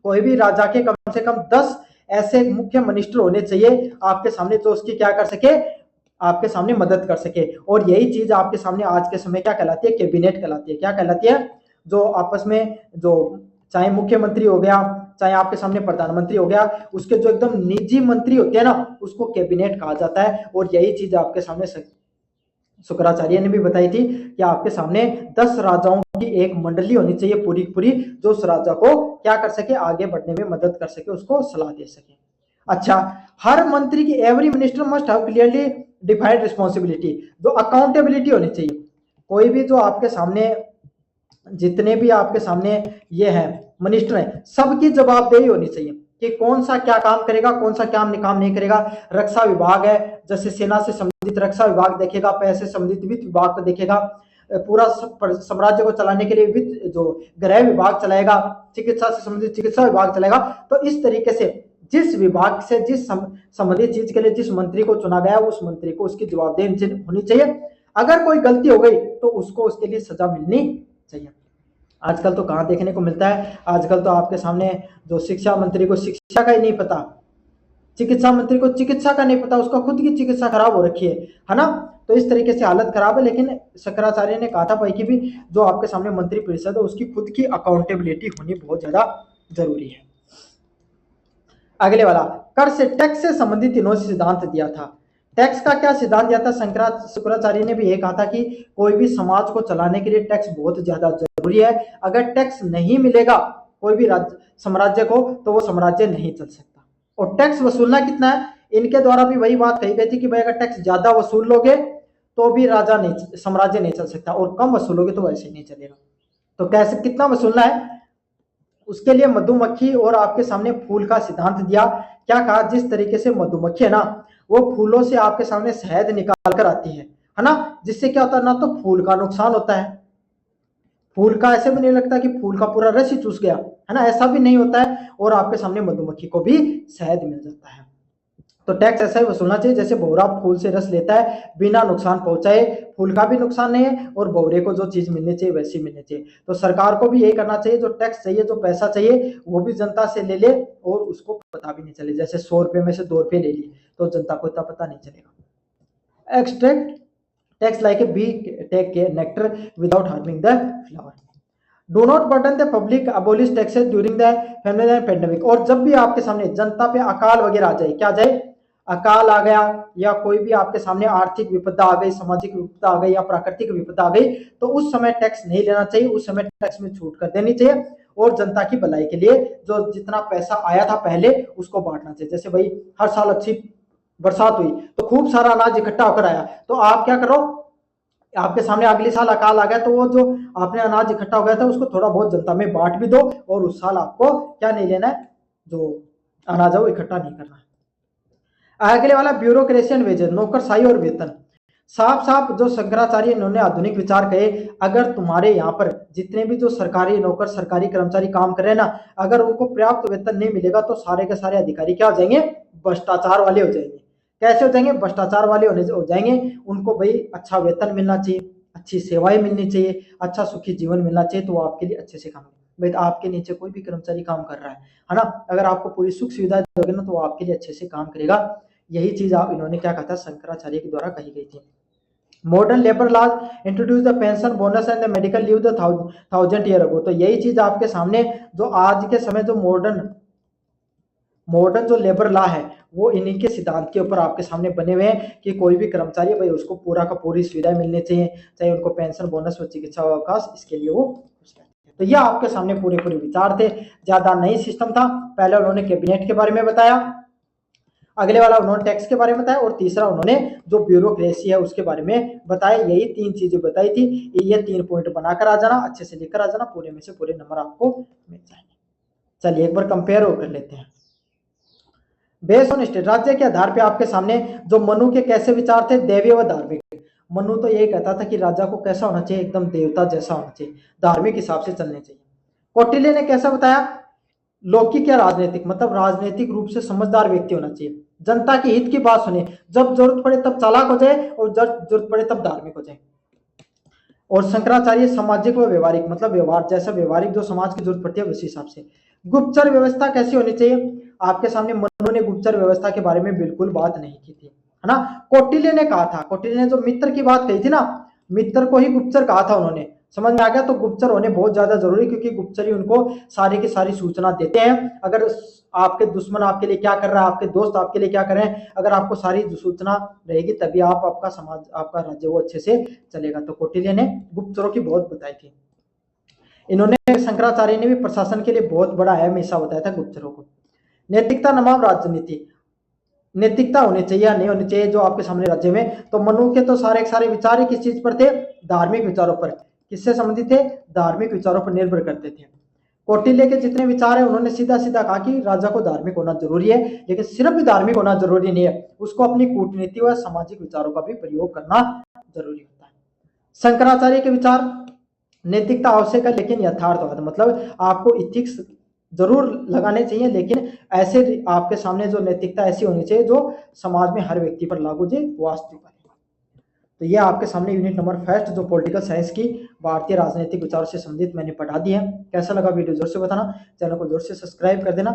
कोई भी राजा के कम से कम 10 ऐसे मुख्य मिनिस्टर होने चाहिए आपके सामने, जो उसकी क्या कर सके, आपके सामने मदद कर सके। और यही चीज आपके सामने आज के समय क्या कहलाती है, कैबिनेट कहलाती है। क्या कहलाती है, जो आपस में, जो चाहे मुख्यमंत्री हो गया, चाहे आपके सामने प्रधानमंत्री हो गया, उसके जो एकदम निजी मंत्री होते हैं ना, उसको कैबिनेट कहा जाता है। और यही चीज आपके सामने शुक्राचार्य ने भी बताई थी कि आपके सामने 10 राजाओं की एक मंडली होनी चाहिए पूरी पूरी, जो उस राजा को क्या कर सके, आगे बढ़ने में मदद कर सके, उसको सलाह दे सके। अच्छा, हर मंत्री की, every minister must have clearly defined responsibility, जो अकाउंटेबिलिटी होनी चाहिए। कोई भी जो आपके सामने, जितने भी आपके सामने ये हैं मिनिस्टर हैं, सबकी जवाबदेही होनी चाहिए। कि कौन सा क्या काम करेगा, कौन सा क्या काम नहीं करेगा। रक्षा विभाग है, जैसे सेना से संबंधित रक्षा विभाग देखेगा, पैसे से संबंधित वित्त विभाग को देखेगा, पूरा साम्राज्य को चलाने के लिए वित्त जो गृह विभाग चलाएगा, चिकित्सा से संबंधित चिकित्सा विभाग चलाएगा। तो इस तरीके से जिस विभाग से जिस संबंधित चीज के लिए जिस मंत्री को चुना गया उस मंत्री को उसकी जवाबदेही होनी चाहिए। अगर कोई गलती हो गई तो उसको उसके लिए सजा मिलनी चाहिए। आजकल तो कहाँ देखने को मिलता है, आजकल तो आपके सामने जो शिक्षा मंत्री को शिक्षा का ही नहीं पता, चिकित्सा मंत्री को चिकित्सा का नहीं पता, उसका खुद की चिकित्सा खराब हो रखी है ना। तो इस तरीके से हालत खराब है। लेकिन शंकराचार्य ने कहा था भाई कि भी जो आपके सामने मंत्री परिषद है उसकी खुद की अकाउंटेबिलिटी होनी बहुत ज्यादा जरूरी है। अगले वाला, कर से टैक्स से संबंधित इन्होंने सिद्धांत दिया था। टैक्स का क्या सिद्धांत दिया था? शंकराचार्य ने भी ये कहा था कि कोई भी समाज को चलाने के लिए टैक्स बहुत ज्यादा जरूरी है। अगर टैक्स नहीं मिलेगा कोई भी साम्राज्य को तो वो साम्राज्य नहीं चल सकता। और टैक्स वसूलना कितना है, इनके द्वारा भी वही बात कही गई थी कि भाई अगर टैक्स ज्यादा वसूल लोगे तो भी राजा नहीं, साम्राज्य नहीं चल सकता, और कम वसूलोगे तो वैसे नहीं चलेगा। तो कैसे कितना वसूलना है, उसके लिए मधुमक्खी और आपके सामने फूल का सिद्धांत दिया। क्या कहा? जिस तरीके से मधुमक्खी है ना वो फूलों से आपके सामने शहद निकाल कर आती है ना, जिससे क्या होता है ना तो फूल का नुकसान होता है। फूल का ऐसे भी नहीं लगता कि फूल का पूरा रस ही चूस गया, है ना, ऐसा भी नहीं होता है। और आपके सामने मधुमक्खी को भी शहद मिल जाता है। तो टैक्स ऐसा ही वसूलना चाहिए जैसे भौरा फूल से रस लेता है बिना नुकसान पहुंचाए, फूल का भी नुकसान नहीं है और भौरे को जो चीज मिलनी चाहिए वैसी मिलनी चाहिए। तो सरकार को भी यही करना चाहिए, जो टैक्स चाहिए जो पैसा चाहिए वो भी जनता से ले ले और उसको पता भी नहीं चले। जैसे 100 रुपए में से 2 रुपए ले लिए तो जनता को इतना पता नहीं चलेगा। Extract tax like a bee take के nectar without harming the flower. Do not burden the public, abolish taxes during the pandemic. और जब भी आपके सामने जनता पे अकाल वगैरह आ जाए, क्या जाए, अकाल आ गया या कोई भी आपके सामने आर्थिक विपदा आ गई, सामाजिक विपदा आ गई या प्राकृतिक विपदा आ गई, तो उस समय टैक्स नहीं लेना चाहिए, उस समय टैक्स में छूट कर देनी चाहिए और जनता की भलाई के लिए जो जितना पैसा आया था पहले उसको बांटना चाहिए। जैसे भाई हर साल अच्छी बरसात हुई तो खूब सारा अनाज इकट्ठा होकर आया, तो आप क्या करो, आपके सामने अगले साल अकाल आ गया तो वो जो आपने अनाज इकट्ठा हो गया था उसको थोड़ा बहुत जनता में बांट भी दो और उस साल आपको क्या नहीं लेना है, जो अनाज है वो इकट्ठा नहीं करना है। अगले वाला ब्यूरोक्रेसी एंड वेजेस, नौकरशाही और वेतन। साफ साफ जो शंकराचार्य इन्होंने आधुनिक विचार कहे, अगर तुम्हारे यहाँ पर जितने भी जो सरकारी नौकर सरकारी कर्मचारी काम कर रहे हैं ना, अगर उनको पर्याप्त वेतन नहीं मिलेगा तो सारे के सारे अधिकारी क्या हो जाएंगे, भ्रष्टाचार वाले हो जाएंगे। कैसे हो जाएंगे, भ्रष्टाचार वाले हो जाएंगे। उनको भाई अच्छा वेतन मिलना चाहिए, अच्छी सेवाएं मिलनी चाहिए, अच्छा सुखी जीवन मिलना चाहिए, तो वो आपके लिए अच्छे से काम भाई आपके नीचे कोई भी कर्मचारी काम कर रहा है ना, अगर आपको पूरी सुख सुविधा दोगे ना तो वो आपके लिए अच्छे से काम करेगा। यही चीज आप इन्होंने क्या कहा था, शंकराचार्य के द्वारा कही गई थी। Modern labour laws introduce the pension bonus and the medical leave the 1000 year ago. तो यही चीज आपके सामने जो आज के समय जो मॉडर्न जो लेबर लॉ है वो इन्हीं के सिद्धांत के ऊपर आपके सामने बने हुए हैं कि कोई भी कर्मचारी भाई उसको पूरा का पूरी सुविधा मिलनी चाहिए, चाहे उनको पेंशन बोनस व चिकित्सा अवकाश, इसके लिए वो। तो यह आपके सामने पूरे पूरे विचार थे, ज्यादा नई सिस्टम था। पहले उन्होंने कैबिनेट के बारे में बताया, अगले वाला उन्होंने टैक्स के बारे में बताया और तीसरा उन्होंने जो ब्यूरोक्रेसी है उसके बारे में बताया। यही 3 चीजें बताई थी, ये 3 पॉइंट बनाकर आ जाना, अच्छे से लिखकर आ जाना, पूरे में से पूरे नंबर आपको मिल जाएंगे। चलिए एक बार कंपेयर और कर लेते हैं। बेस्ड ऑन स्टेट, राज्य के आधार पे आपके सामने जो मनु के कैसे विचार थे, दैवीय व धार्मिक। मनु तो यही कहता था कि राजा को कैसा होना चाहिए, एकदम देवता जैसा होना चाहिए, धार्मिक हिसाब से चलने चाहिए। कौटिल्य ने कैसा बताया, लौकिक या राजनीतिक, मतलब राजनीतिक रूप से समझदार व्यक्ति होना चाहिए, जनता के हित की बात सुने, जब जरूरत पड़े तब चालाक हो जाए और जब जरूरत पड़े तब धार्मिक हो जाए। और शंकराचार्य सामाजिक व व्यवहारिक, मतलब व्यवहार जैसा व्यवहारिक जो समाज की जरूरत पड़ती है उसी हिसाब से। गुप्तचर व्यवस्था कैसी होनी चाहिए, आपके सामने मनु ने गुप्तचर व्यवस्था के बारे में बिल्कुल बात नहीं की थी, है ना। कौटिल्य ने कहा था, कौटिल्य ने जो मित्र की बात कही थी ना, मित्र को ही गुप्तचर कहा था उन्होंने, समझ में आ गया। तो गुप्तचर होने बहुत ज्यादा जरूरी, क्योंकि गुप्तचर ही उनको सारी की सारी सूचना देते हैं। अगर आपके दुश्मन आपके लिए क्या कर रहा है, आपके दोस्त आपके लिए क्या कर रहे हैं, अगर आपको सारी सूचना रहेगी तभी आप आपका समाज आपका राज्य वो अच्छे से चलेगा। तो कौटिल्य ने गुप्तचरों की बहुत बताई थी। इन्होंने शंकराचार्य ने भी प्रशासन के लिए बहुत बड़ा अहम हिस्सा बताया था गुप्तचरों को। नैतिकता नमाम राजनीति, नैतिकता होनी चाहिए या नहीं होनी चाहिए जो आपके सामने राज्य में। तो मनु के तो सारे विचार ही किस चीज पर थे, धार्मिक विचारों पर। किससे संबंधित थे, धार्मिक विचारों पर निर्भर करते थे। कौटिल्य के जितने विचार है उन्होंने सीधा सीधा कहा कि राजा को धार्मिक होना जरूरी है, लेकिन सिर्फ भी धार्मिक होना जरूरी नहीं है, उसको अपनी कूटनीति व सामाजिक विचारों का भी प्रयोग करना जरूरी होता है। शंकराचार्य के विचार, नैतिकता आवश्यक है लेकिन यथार्थवाद, मतलब आपको इथिक्स जरूर लगाने चाहिए, लेकिन ऐसे आपके सामने जो नैतिकता ऐसी होनी चाहिए जो समाज में हर व्यक्ति पर लागू जाए, वास्तविक है। तो ये आपके सामने यूनिट नंबर फर्स्ट जो पॉलिटिकल साइंस की भारतीय राजनीतिक विचारों से संबंधित मैंने पढ़ा दी है। कैसा लगा वीडियो जोर से बताना, चैनल को जोर से सब्सक्राइब कर देना।